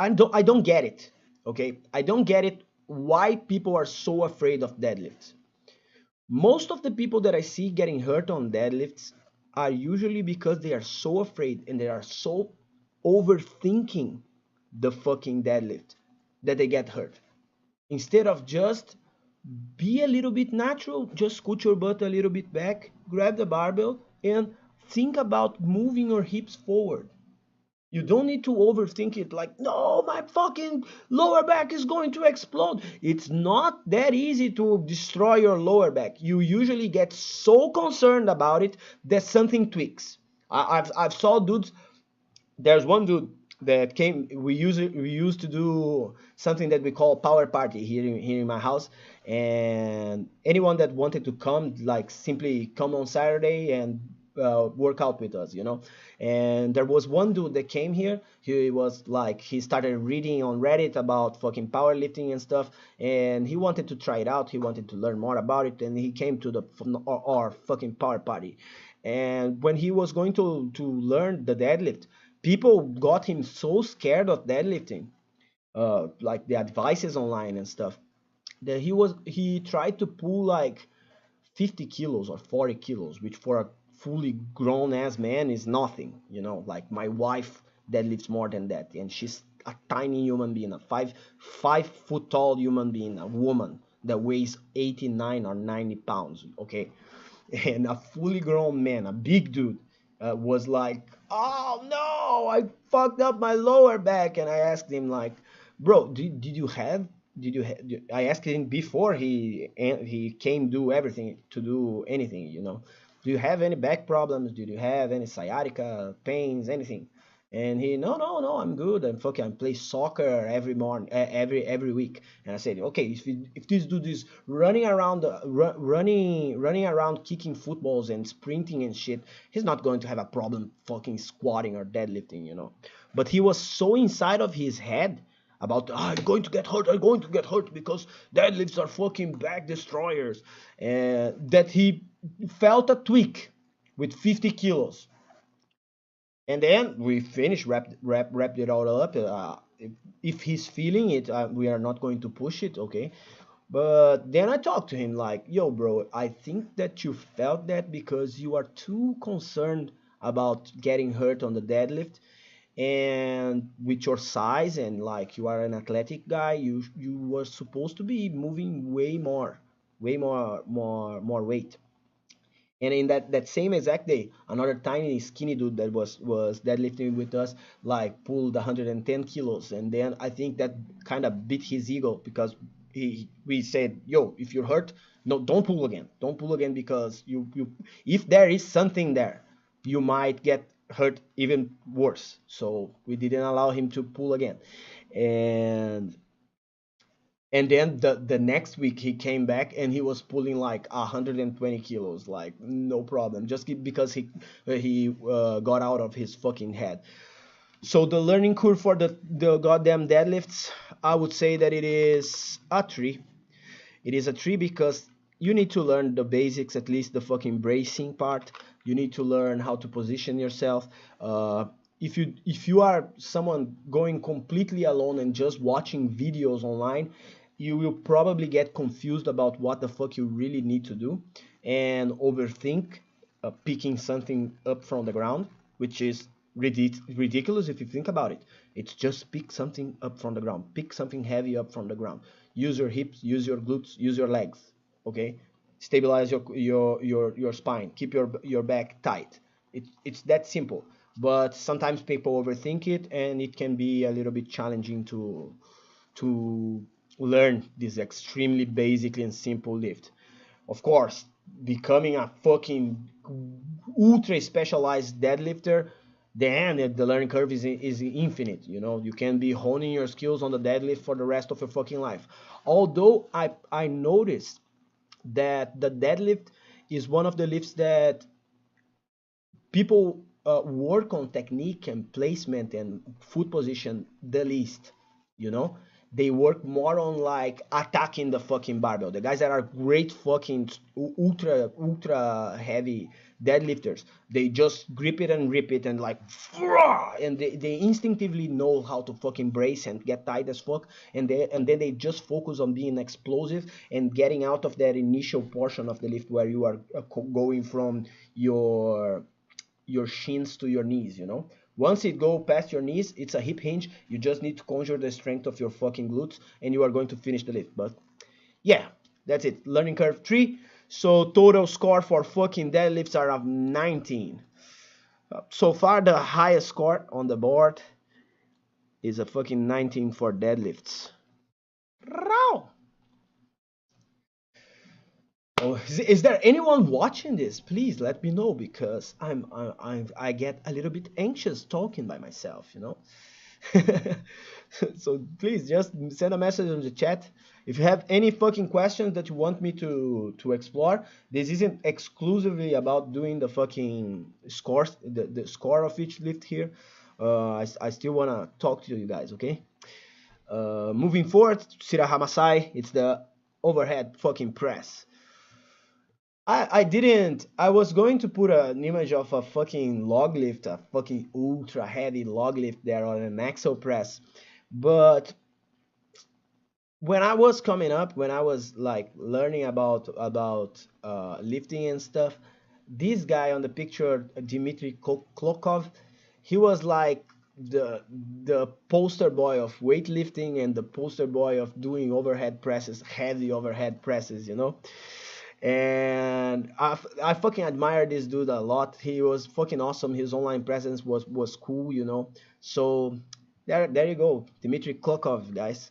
don't get it. Okay, I don't get it. Why people are so afraid of deadlifts? Most of the people that I see getting hurt on deadlifts are usually because they are so afraid and they are so overthinking the fucking deadlift that they get hurt. Instead of just be a little bit natural, just scoot your butt a little bit back, grab the barbell, and think about moving your hips forward. You don't need to overthink it like, no, my fucking lower back is going to explode. It's not that easy to destroy your lower back. You usually get so concerned about it that something tweaks. I've saw dudes. There's one dude that came. We used to do something that we call power party here in my house, and anyone that wanted to come, like, simply come on Saturday and work out with us, you know. And there was one dude that came here. He was like, he started reading on Reddit about fucking powerlifting and stuff, and he wanted to try it out. He wanted to learn more about it, and he came to our fucking power party. And when he was going to learn the deadlift, people got him so scared of deadlifting, like the advices online and stuff, that he tried to pull like 50 kilos or 40 kilos, which for a fully grown ass man is nothing, you know. Like my wife deadlifts more than that, and she's a tiny human being, a five foot tall human being, a woman that weighs 89 or 90 pounds, okay. And a fully grown man, a big dude, was like, "Oh no, I fucked up my lower back." And I asked him like, "Bro, did you have? Did you? I asked him before he came do everything to do anything, you know. Do you have any back problems? Did you have any sciatica pains, anything?" And he, no, no, no, I'm good. I'm fucking, I play soccer every morning, every week. And I said, okay, if this dude is running around, running around, kicking footballs and sprinting and shit, he's not going to have a problem fucking squatting or deadlifting, you know. But he was so inside of his head about, I'm going to get hurt, I'm going to get hurt because deadlifts are fucking back destroyers, and that he felt a tweak with 50 kilos. And then we finished, wrapped it all up. If he's feeling it, we are not going to push it, okay. But then I talked to him like, yo, bro, I think that you felt that because you are too concerned about getting hurt on the deadlift, and with your size, and like you are an athletic guy, you were supposed to be moving way more weight. And in that same exact day, another tiny skinny dude that was deadlifting with us, like, pulled 110 kilos. And then I think that kind of beat his ego, because we said, yo, if you're hurt, no, don't pull again, because you if there is something there, you might get hurt even worse. So we didn't allow him to pull again. And and then the next week he came back and he was pulling like 120 kilos, like no problem, just because he got out of his fucking head. So the learning curve for the goddamn deadlifts, I would say that it is a 3. It is a 3 because you need to learn the basics, at least the fucking bracing part. You need to learn how to position yourself. If you are someone going completely alone and just watching videos online, you will probably get confused about what the fuck you really need to do and overthink picking something up from the ground, which is ridiculous if you think about it. It's just pick something up from the ground, pick something heavy up from the ground. Use your hips, use your glutes, use your legs. Okay, stabilize your spine, keep your back tight. It's that simple. But sometimes people overthink it, and it can be a little bit challenging to learn this extremely basic and simple lift. Of course, becoming a fucking ultra specialized deadlifter, then the learning curve is infinite. You know, you can be honing your skills on the deadlift for the rest of your fucking life. Although I noticed that the deadlift is one of the lifts that people work on technique and placement and foot position the least. You know, they work more on like attacking the fucking barbell. The guys that are great fucking ultra heavy deadlifters, they just grip it and rip it and like and they instinctively know how to fucking brace and get tight as fuck, and then they just focus on being explosive and getting out of that initial portion of the lift where you are going from your shins to your knees, you know. Once it go past your knees, it's a hip hinge. You just need to conjure the strength of your fucking glutes, and you are going to finish the lift. But yeah, that's it. Learning curve 3. So total score for fucking deadlifts are of 19. So far, the highest score on the board is a fucking 19 for deadlifts. Row. Oh, is there anyone watching this? Please let me know, because I get a little bit anxious talking by myself, you know. So please just send a message in the chat if you have any fucking questions that you want me to explore. This isn't exclusively about doing the fucking scores, the score of each lift here. I still wanna talk to you guys, okay? Moving forward, Sira Hamasai, it's the overhead fucking press. I was going to put an image of a fucking log lift, a fucking ultra heavy log lift there on an axle press. But when I was coming up, when I was like learning about lifting and stuff, this guy on the picture, Dmitry Klokov, he was like the poster boy of weightlifting and the poster boy of doing overhead presses, heavy overhead presses, you know. And I fucking admire this dude a lot. He was fucking awesome. His online presence was cool, you know. So there you go, Dmitry Klokov, guys.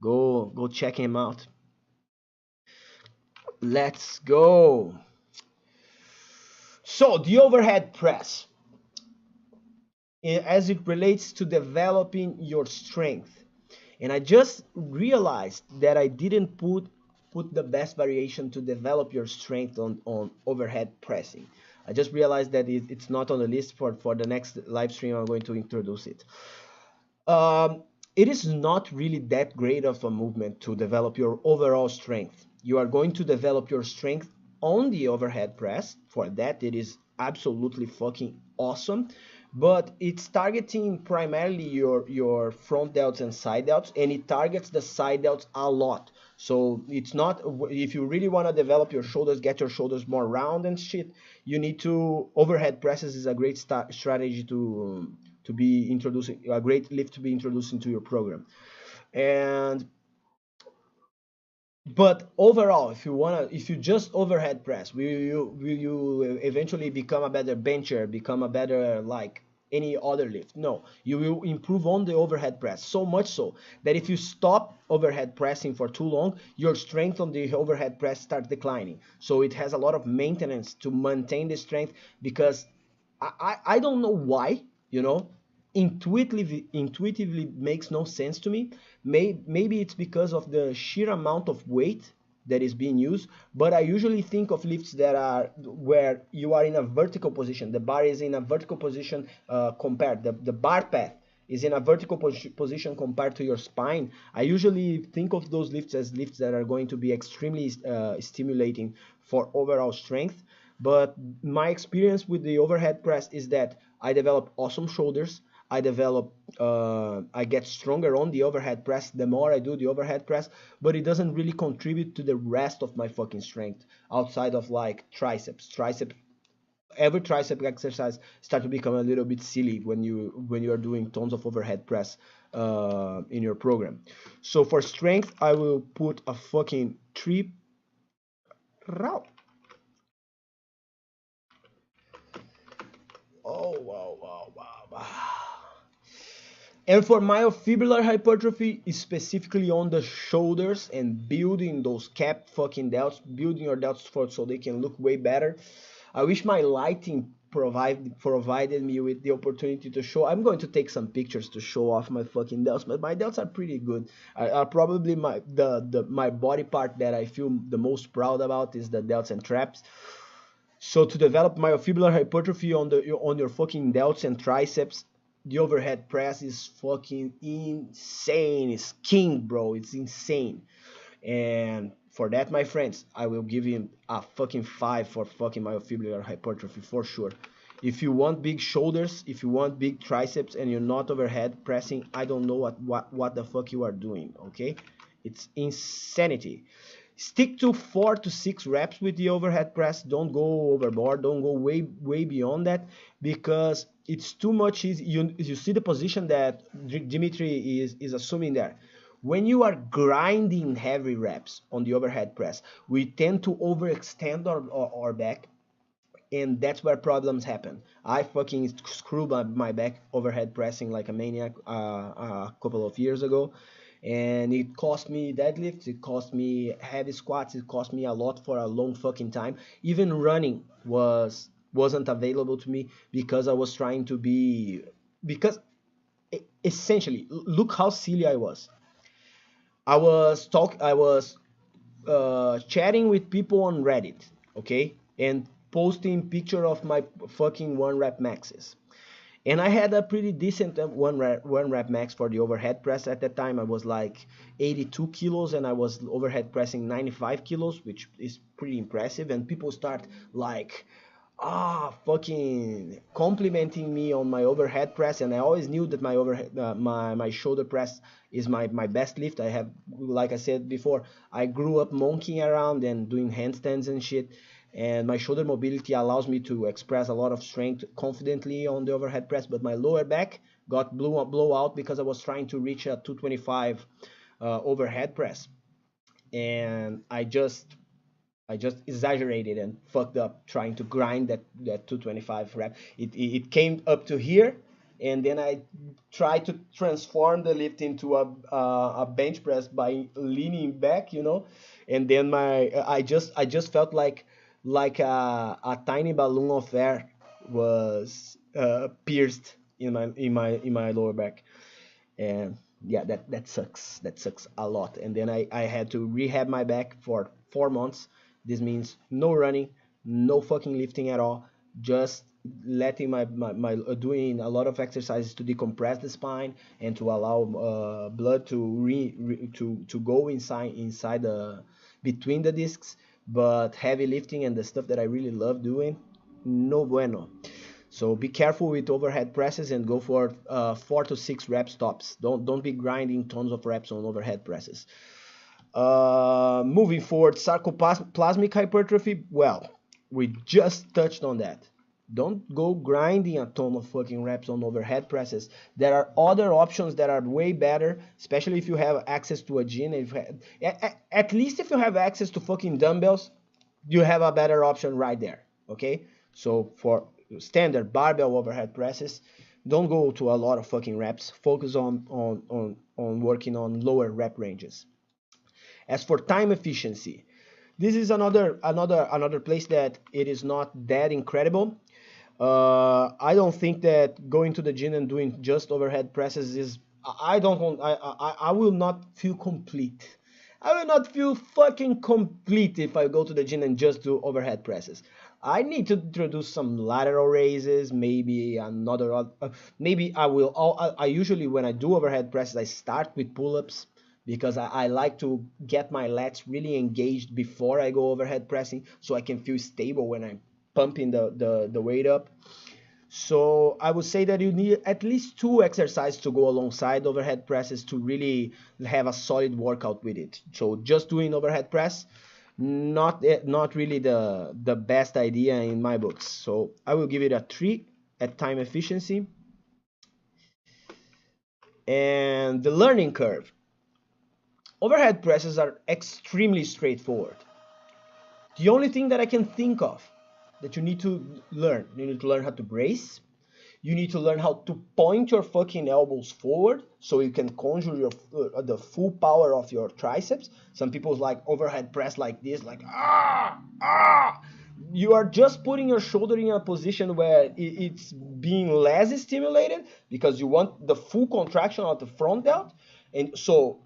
Go check him out. Let's go. So the overhead press, as it relates to developing your strength, and I just realized that I didn't put the best variation to develop your strength on overhead pressing. I just realized that it's not on the list for the next live stream. I'm going to introduce it. It is not really that great of a movement to develop your overall strength. You are going to develop your strength on the overhead press. For that, it is absolutely fucking awesome. But it's targeting primarily your front delts and side delts, and it targets the side delts a lot. So it's not, if you really want to develop your shoulders, get your shoulders more round and shit, you need to, overhead presses is a great strategy to be introducing, a great lift to be introduced into your program. And but overall, if you just overhead press, will you eventually become a better bencher, become a better like any other lift? No, you will improve on the overhead press, so much so that if you stop overhead pressing for too long, your strength on the overhead press starts declining. So it has a lot of maintenance to maintain the strength, because I don't know why, you know, intuitively makes no sense to me. Maybe it's because of the sheer amount of weight that is being used, but I usually think of lifts that are where you are in a vertical position. The bar is in a vertical position, compared the bar path is in a vertical position compared to your spine, I usually think of those lifts as lifts that are going to be extremely stimulating for overall strength. But my experience with the overhead press is that I develop awesome shoulders. I get stronger on the overhead press the more I do the overhead press, but it doesn't really contribute to the rest of my fucking strength outside of like triceps. Every tricep exercise start to become a little bit silly when you are doing tons of overhead press in your program. So for strength, I will put a fucking three. Oh wow wow wow wow. And for myofibrillar hypertrophy, specifically on the shoulders and building those cap fucking delts, building your delts for so they can look way better. I wish my lighting provided me with the opportunity to show. I'm going to take some pictures to show off my fucking delts, but my delts are pretty good. Are probably my body part that I feel the most proud about is the delts and traps. So to develop myofibrillar hypertrophy on your fucking delts and triceps, the overhead press is fucking insane. It's king, bro. It's insane. And for that, my friends, I will give him a fucking 5 for fucking myofibrillar hypertrophy for sure. If you want big shoulders, if you want big triceps, and you're not overhead pressing, I don't know what the fuck you are doing. Okay, it's insanity. Stick to 4 to 6 reps with the overhead press. Don't go overboard. Don't go way beyond that, because it's too much easy. You see the position that Dimitri is assuming there. When you are grinding heavy reps on the overhead press, we tend to overextend our back, and that's where problems happen. I fucking screwed my back overhead pressing like a maniac a couple of years ago, and it cost me deadlifts, it cost me heavy squats, it cost me a lot for a long fucking time. Even running wasn't available to me because I was trying to be because essentially look how silly I was. I was chatting with people on Reddit, okay, and posting picture of my fucking one rep maxes. And I had a pretty decent one rep max for the overhead press at that time. I was like 82 kilos and I was overhead pressing 95 kilos, which is pretty impressive. And people start like fucking complimenting me on my overhead press, and I always knew that my overhead my shoulder press is my best lift. I have, like I said before, I grew up monkeying around and doing handstands and shit, and my shoulder mobility allows me to express a lot of strength confidently on the overhead press, but my lower back got blow out because I was trying to reach a 225 overhead press, and I just exaggerated and fucked up trying to grind that 225 rep. It came up to here, and then I tried to transform the lift into a bench press by leaning back, and then I just felt like a tiny balloon of air was pierced in my lower back, and yeah, that sucks. That sucks a lot. And then I had to rehab my back for 4 months. This means no running, no fucking lifting at all, just letting my doing a lot of exercises to decompress the spine and to allow blood to go inside the between the discs. But heavy lifting and the stuff that I really love doing, no bueno. So be careful with overhead presses and go for 4 to 6 reps tops. Don't be grinding tons of reps on overhead presses. Moving forward, sarcoplasmic hypertrophy. Well, we just touched on that. Don't go grinding a ton of fucking reps on overhead presses. There are other options that are way better, especially if you have access to a gym. At least if you have access to fucking dumbbells, you have a better option right there. Okay, so for standard barbell overhead presses, don't go to a lot of fucking reps. Focus on working on lower rep ranges. As for time efficiency, this is another place that it is not that incredible. I don't think that going to the gym and doing just overhead presses is. I don't. I will not feel complete. I will not feel fucking complete if I go to the gym and just do overhead presses. I need to introduce some lateral raises, maybe another. Maybe I will. I usually when I do overhead presses, I start with pull-ups because I like to get my lats really engaged before I go overhead pressing, so I can feel stable when I'm pumping the weight up. So I would say that you need at least two exercises to go alongside overhead presses to really have a solid workout with it. So just doing overhead press, not really the best idea in my books. So I will give it a 3 at time efficiency. And the learning curve. Overhead presses are extremely straightforward. The only thing that I can think of that you need to learn how to brace. You need to learn how to point your fucking elbows forward so you can conjure the full power of your triceps. Some people like overhead press like this, like ah. You are just putting your shoulder in a position where it's being less stimulated because you want the full contraction of the front delt, and so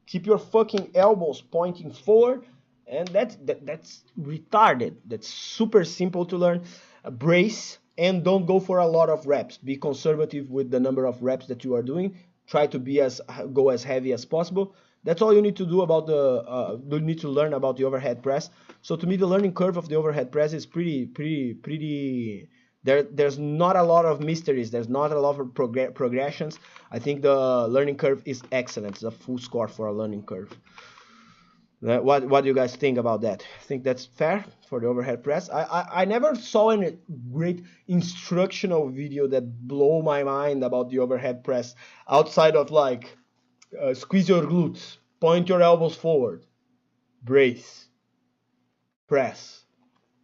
keep your fucking elbows pointing forward, and that's retarded. That's super simple to learn. Brace and don't go for a lot of reps. Be conservative with the number of reps that you are doing. Try to go as heavy as possible. That's all you need to do about you need to learn about the overhead press. So to me, the learning curve of the overhead press is pretty. There's not a lot of mysteries. There's not a lot of progressions. I think the learning curve is excellent. It's a full score for a learning curve. What do you guys think about that? Think that's fair for the overhead press? I never saw a great instructional video that blow my mind about the overhead press outside of like squeeze your glutes, point your elbows forward, brace, press.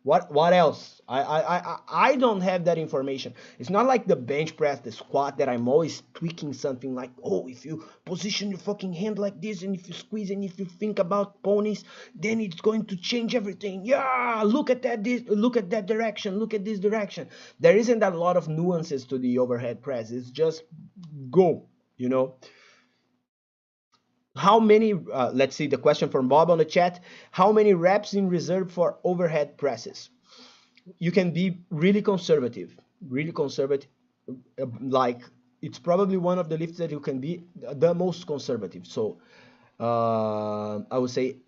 What else? I don't have that information. It's not like the bench press, the squat that I'm always tweaking something like, oh, if you position your fucking hand like this and if you squeeze and if you think about ponies, then it's going to change everything. Yeah, look at that look at that direction, look at this direction. There isn't a lot of nuances to the overhead press. It's just go, you know. How many, let's see the question from Bob on the chat. How many reps in reserve for overhead presses? You can be really conservative, like it's probably one of the lifts that you can be the most conservative. So I would say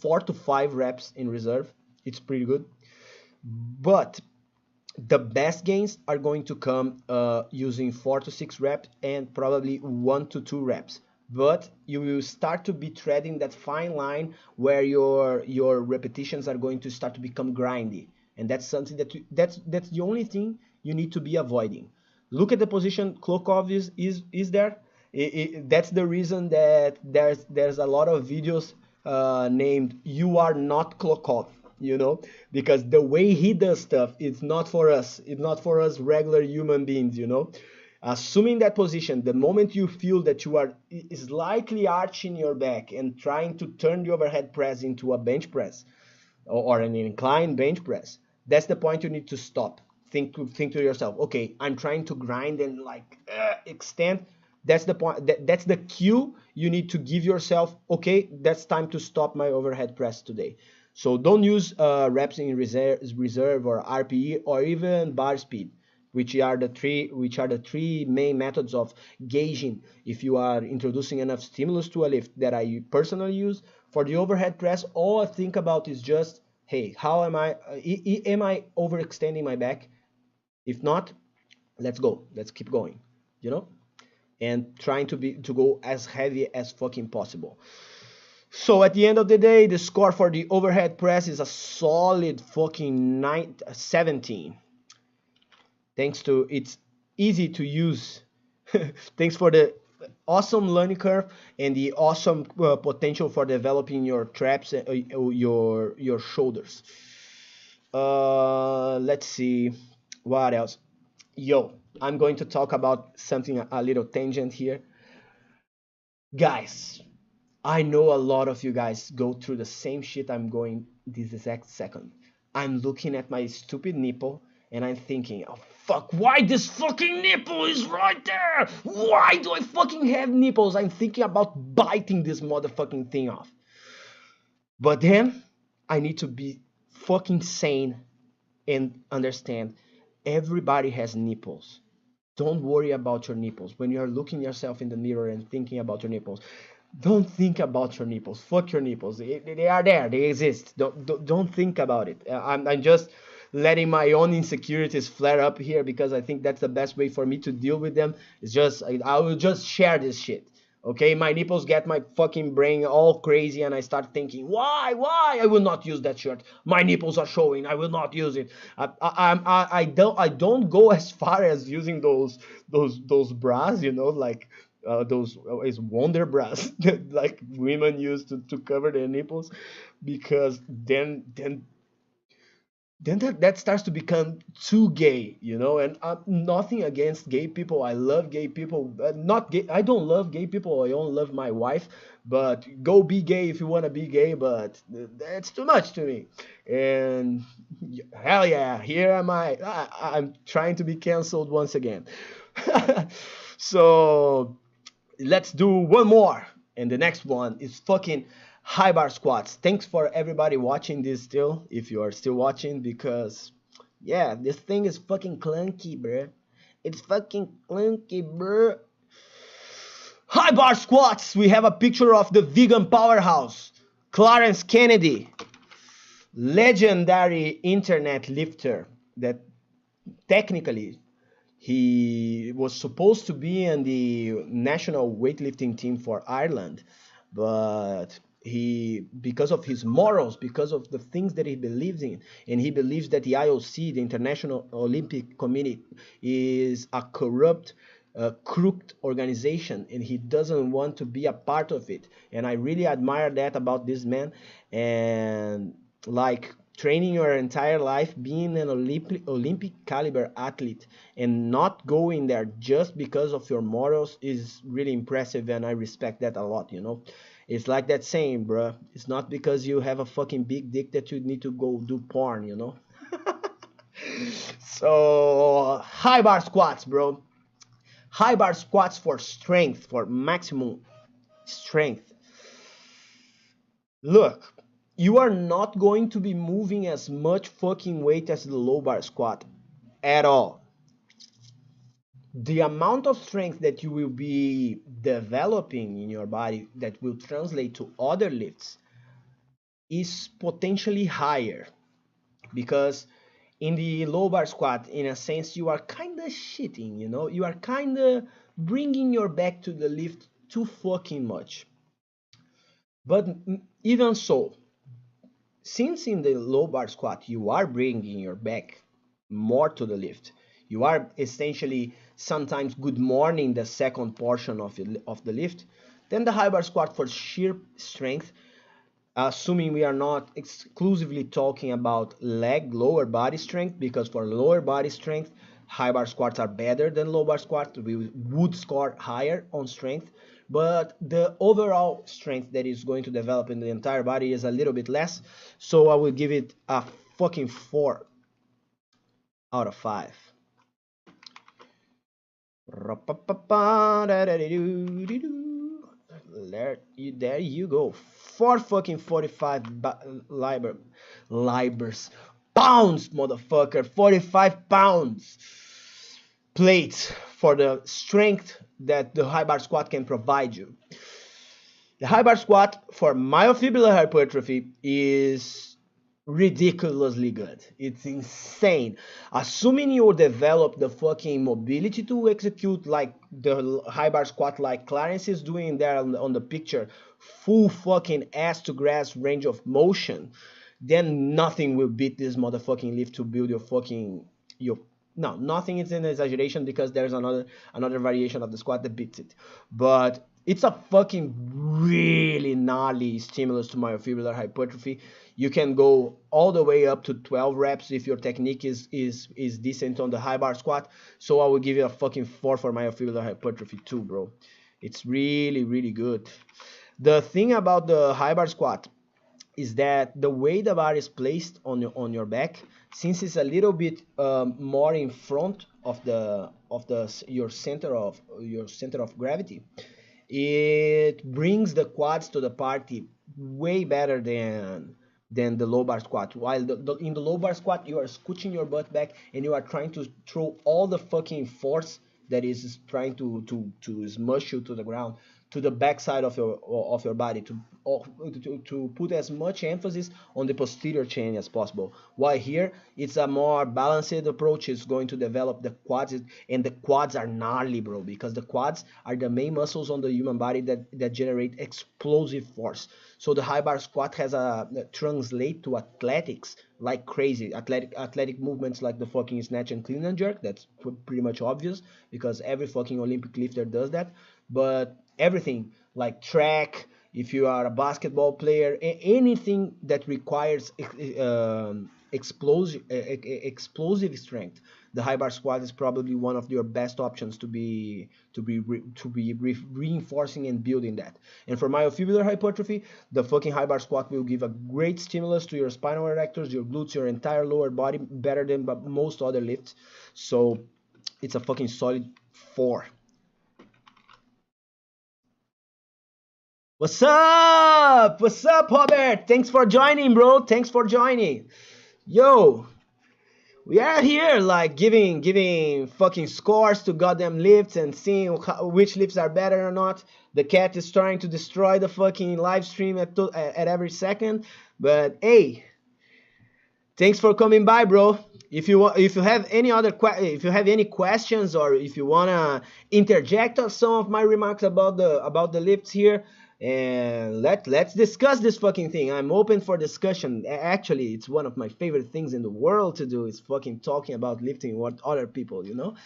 4 to 5 reps in reserve. It's pretty good. But the best gains are going to come using 4 to 6 reps and probably 1 to 2 reps. But you will start to be treading that fine line where your repetitions are going to start to become grindy, and that's something that's the only thing you need to be avoiding. Look at the position Klokov is there. That's the reason that there's a lot of videos named "You Are Not Klokov," you know, because the way he does stuff, it's not for us. It's not for us regular human beings, you know. Assuming that position, the moment you feel that you are slightly arching your back and trying to turn the overhead press into a bench press or an inclined bench press, that's the point you need to stop. Think to yourself, okay, I'm trying to grind and like extend. That's the point. That's the cue you need to give yourself. Okay, that's time to stop my overhead press today. So don't use reps in reserve or RPE or even bar speed, which are the three main methods of gauging if you are introducing enough stimulus to a lift that I personally use. For the overhead press, all I think about is just, hey, how am I overextending my back? If not, let's go. Let's keep going, you know? And trying to go as heavy as fucking possible. So at the end of the day, the score for the overhead press is a solid fucking 17. Thanks to it's easy to use. Thanks for the awesome learning curve and the awesome potential for developing your traps, your shoulders. Let's see what else. Yo, I'm going to talk about something a little tangent here. Guys, I know a lot of you guys go through the same shit I'm going this exact second. I'm looking at my stupid nipple and I'm thinking, oh fuck, why this fucking nipple is right there? Why do I fucking have nipples? I'm thinking about biting this motherfucking thing off. But then I need to be fucking sane and understand everybody has nipples. Don't worry about your nipples. When you're looking yourself in the mirror and thinking about your nipples, don't think about your nipples. Fuck your nipples. They are there. They exist. Don't think about it. I'm just letting my own insecurities flare up here because I think that's the best way for me to deal with them. It's just I will just share this shit. Okay, my nipples get my fucking brain all crazy, and I start thinking, why? I will not use that shirt. My nipples are showing. I will not use it. I don't go as far as using those bras, like those is wonder bras that like women use to cover their nipples, because then that starts to become too gay, and nothing against gay people. I love gay people. Not gay. I don't love gay people. I don't love my wife. But go be gay if you want to be gay. But that's too much to me. And hell yeah, here am I'm trying to be canceled once again. So let's do one more. And the next one is fucking high bar squats. Thanks for everybody watching this still, if you are still watching, because yeah, this thing is fucking clunky, bruh. It's fucking clunky, bruh. High bar squats. We have a picture of the vegan powerhouse, Clarence Kennedy, legendary internet lifter that technically he was supposed to be in the national weightlifting team for Ireland, but because of his morals, because of the things that he believes in, and he believes that the IOC, the International Olympic Committee, is a corrupt, crooked organization, and he doesn't want to be a part of it. And I really admire that about this man. And like training your entire life, being an Olympic caliber athlete, and not going there just because of your morals is really impressive, and I respect that a lot. It's like that saying, bruh. It's not because you have a fucking big dick that you need to go do porn. So, high bar squats, bro. High bar squats for strength, for maximum strength. Look, you are not going to be moving as much fucking weight as the low bar squat at all. The amount of strength that you will be developing in your body that will translate to other lifts is potentially higher, because in the low bar squat, in a sense, you are kind of shitting, you are kind of bringing your back to the lift too fucking much. But even so, since in the low bar squat you are bringing your back more to the lift, you are essentially sometimes good morning the second portion of the lift, then the high bar squat for sheer strength, assuming we are not exclusively talking about lower body strength, because for lower body strength, high bar squats are better than low bar squats. We would score higher on strength, but the overall strength that is going to develop in the entire body is a little bit less. So I will give it a fucking 4 out of 5. There you go. 4 fucking 45 libers. Pounds, motherfucker. 45 pounds. Plates for the strength that the high bar squat can provide you. The high bar squat for myofibrillar hypertrophy is ridiculously good. It's insane. Assuming you develop the fucking mobility to execute like the high bar squat like Clarence is doing there on the picture, full fucking ass to grass range of motion, then nothing will beat this motherfucking lift to build your no, nothing is an exaggeration, because there's another variation of the squat that beats it. But it's a fucking really gnarly stimulus to myofibrillar hypertrophy. You can go all the way up to 12 reps if your technique is decent on the high bar squat. So I will give you a fucking 4 for myofibrillar hypertrophy too, bro. It's really, really good. The thing about the high bar squat is that the way the bar is placed on your back, since it's a little bit more in front of your center of gravity, it brings the quads to the party way better than the low bar squat. While in the low bar squat, you are scooching your butt back and you are trying to throw all the fucking force that is trying to smush you to the ground, to the backside of your body, to put as much emphasis on the posterior chain as possible. While here, it's a more balanced approach. It's going to develop the quads, and the quads are gnarly, bro, because the quads are the main muscles on the human body that generate explosive force. So the high bar squat has a translate to athletics like crazy. Athletic movements like the fucking snatch and clean and jerk. That's pretty much obvious because every fucking Olympic lifter does that. But everything like track, if you are a basketball player, anything that requires explosive strength, the high bar squat is probably one of your best options to be reinforcing and building that. And for myofibrillar hypertrophy, the fucking high bar squat will give a great stimulus to your spinal erectors, your glutes, your entire lower body, better than most other lifts. So it's a fucking solid 4. What's up? What's up, Robert? Thanks for joining, bro. Thanks for joining. Yo, we are here like giving fucking scores to goddamn lifts and seeing which lifts are better or not. The cat is trying to destroy the fucking live stream at every second. But hey, thanks for coming by, bro. If you have any if you have any questions, or if you wanna interject on some of my remarks about the lifts here, and let's discuss this fucking thing. I'm open for discussion. Actually, it's one of my favorite things in the world to do, is fucking talking about lifting with other people, you know.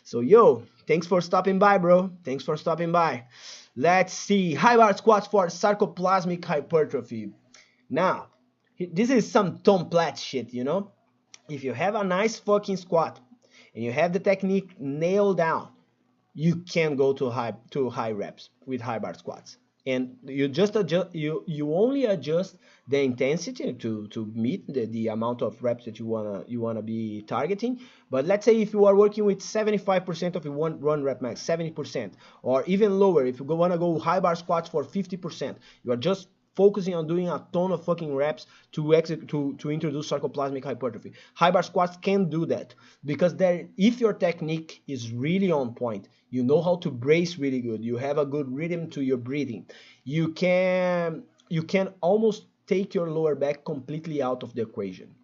So yo, thanks for stopping by, bro. Thanks for stopping by. Let's see, high bar squats for sarcoplasmic hypertrophy. Now, this is some Tom Platz shit, you know? If you have a nice fucking squat and you have the technique nailed down, you can go to high reps with high bar squats. And you just adjust, you only adjust the intensity to meet the amount of reps that you wanna be targeting. But let's say if you are working with 75% of your one run rep max, 70%, or even lower, if you wanna go high bar squats for 50%, you are just focusing on doing a ton of fucking reps to introduce sarcoplasmic hypertrophy. High bar squats can do that because if your technique is really on point, you know how to brace really good, you have a good rhythm to your breathing, you can almost take your lower back completely out of the equation.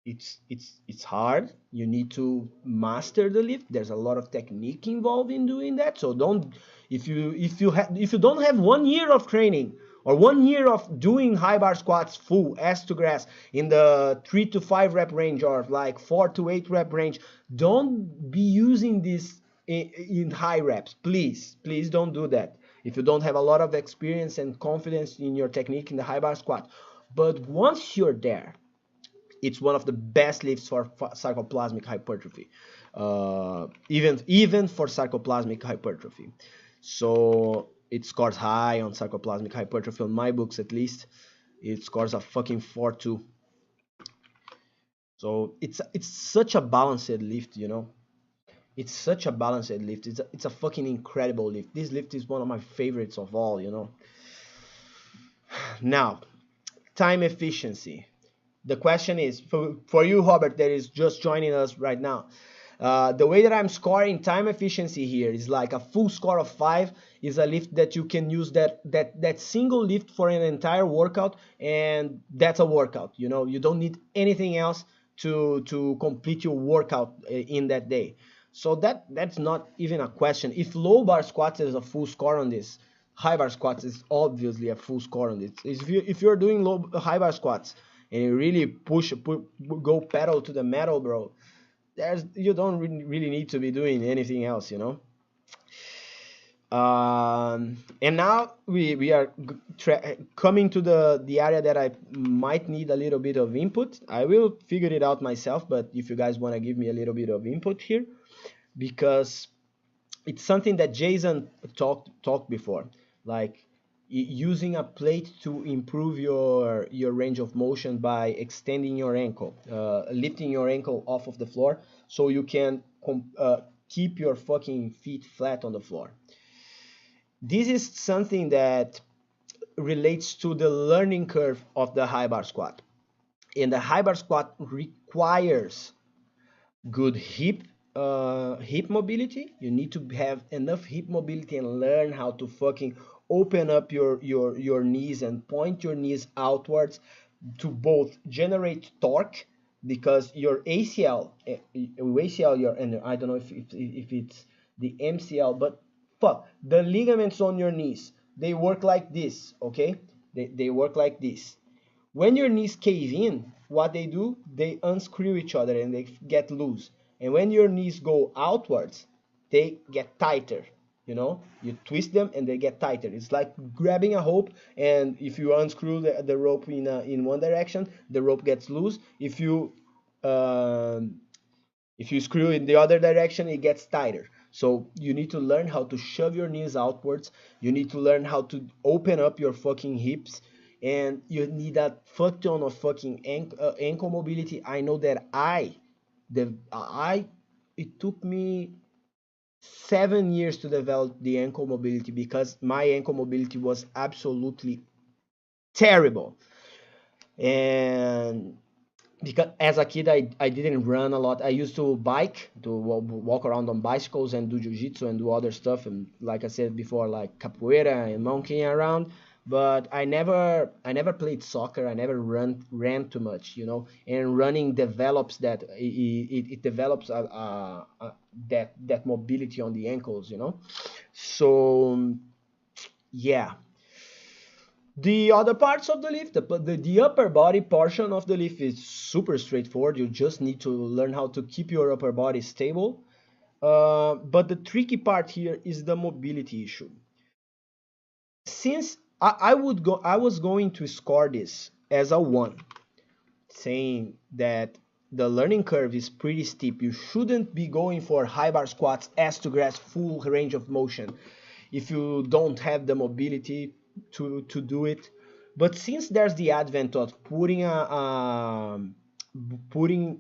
It's hard. You need to master the lift. There's a lot of technique involved in doing that. So don't if you don't have 1 year of training or 1 year of doing high bar squats full ass to grass in the 3 to 5 rep range, or like 4 to 8 rep range, don't be using this in high reps. Please don't do that if you don't have a lot of experience and confidence in your technique in the high bar squat. But once you're there, it's one of the best lifts for sarcoplasmic hypertrophy, even for sarcoplasmic hypertrophy. So it scores high on sarcoplasmic hypertrophy on my books, at least. It scores a fucking 4.2. So it's such a balanced lift, you know. It's such a balanced lift. It's a fucking incredible lift. This lift is one of my favorites of all, you know. Now, time efficiency. The question is for you, Robert, that is just joining us right now. The way that I'm scoring time efficiency here is like a full score of 5 is a lift that you can use that single lift for an entire workout, and that's a workout. You know, you don't need anything else to complete your workout in that day. So that's not even a question. If low bar squats is a full score on this, high bar squats is obviously a full score on this. If you're doing high bar squats and you really go pedal to the metal, bro, you don't really need to be doing anything else, you know. And now we are coming to the area that I might need a little bit of input. I will figure it out myself, but if you guys want to give me a little bit of input here, because it's something that Jason talked before, like using a plate to improve your range of motion by extending your ankle, lifting your ankle off of the floor so you can keep your fucking feet flat on the floor. This is something that relates to the learning curve of the high bar squat. And the high bar squat requires good hip mobility. You need to have enough hip mobility and learn how to fucking open up your knees and point your knees outwards to both generate torque, because your ACL, your, and I don't know if it's the MCL, but fuck, the ligaments on your knees, they work like this, okay? They work like this. When your knees cave in, what they do, they unscrew each other and they get loose. And when your knees go outwards, they get tighter. You know, you twist them and they get tighter. It's like grabbing a rope, and if you unscrew the rope in one direction, the rope gets loose. Um, if you screw in the other direction, it gets tighter. So you need to learn how to shove your knees outwards. You need to learn how to open up your fucking hips. And you need a fuck ton of fucking ankle mobility. I know that it took me 7 years to develop the ankle mobility, because my ankle mobility was absolutely terrible. And because as a kid, I didn't run a lot. I used to walk around on bicycles and do jiu-jitsu and do other stuff, and like I said before, like capoeira and monkeying around. But I never played soccer. I never ran too much, you know. And running develops that, it develops that mobility on the ankles, you know. So yeah. The other parts of the lift, the upper body portion of the lift, is super straightforward. You just need to learn how to keep your upper body stable. But the tricky part here is the mobility issue. Since I was going to score this as a 1, saying that the learning curve is pretty steep. You shouldn't be going for high bar squats as to grasp full range of motion if you don't have the mobility to do it. But since there's the advent of putting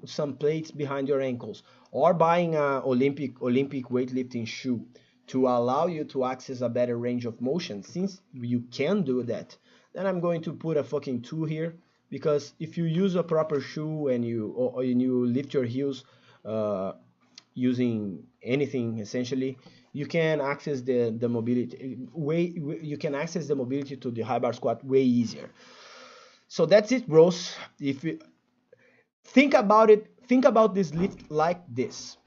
some plates behind your ankles, or buying a Olympic weightlifting shoe to allow you to access a better range of motion, since you can do that, then I'm going to put a fucking 2 here. Because if you use a proper shoe and you lift your heels using anything, essentially, you can access the mobility you can access the mobility to the high bar squat way easier. So that's it, bros. If you think about this lift like this: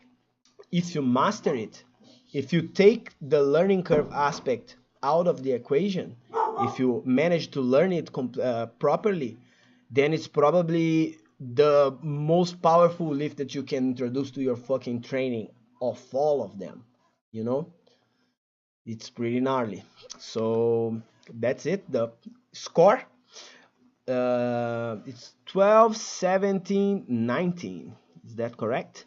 if you master it, if you take the learning curve aspect out of the equation, if you manage to learn it properly, then it's probably the most powerful lift that you can introduce to your fucking training of all of them, you know. It's pretty gnarly. So that's it. The score, it's 12, 17, 19. Is that correct?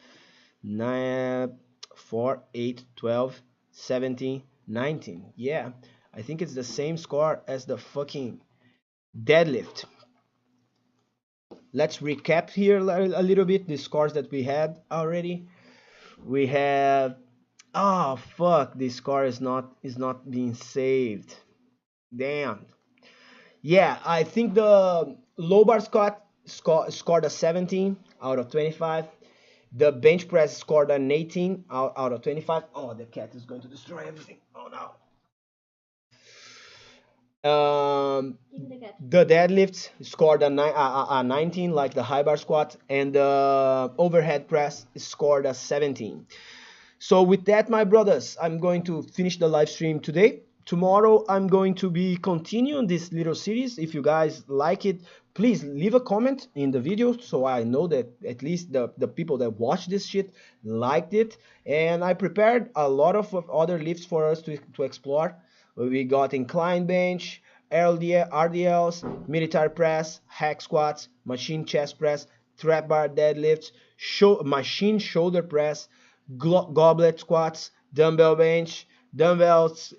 9, 4, 8, 12, 17, 19. Yeah, I think it's the same score as the fucking deadlift. Let's recap here a little bit the scores that we had already. We have, oh fuck, this score is not being saved. Damn. Yeah, I think the low bar squat scored a 17 out of 25. The bench press scored an 18 out of 25. Oh, the cat is going to destroy everything. Oh no. The deadlift scored a 19, like the high bar squat, and the overhead press scored a 17. So with that, my brothers, I'm going to finish the live stream today. Tomorrow, I'm going to be continuing this little series. If you guys like it, please leave a comment in the video so I know that at least the people that watch this shit liked it. And I prepared a lot of other lifts for us to explore. We got incline bench, RDLs, military press, hack squats, machine chest press, trap bar deadlifts, machine shoulder press, goblet squats, dumbbell bench, dumbbells,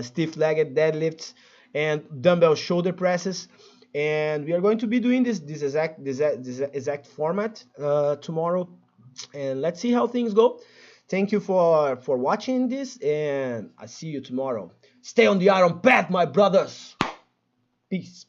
stiff-legged deadlifts, and dumbbell shoulder presses. And we are going to be doing this exact format tomorrow, and let's see how things go. Thank you for watching this, and I see you tomorrow. Stay on the iron path, my brothers. Peace.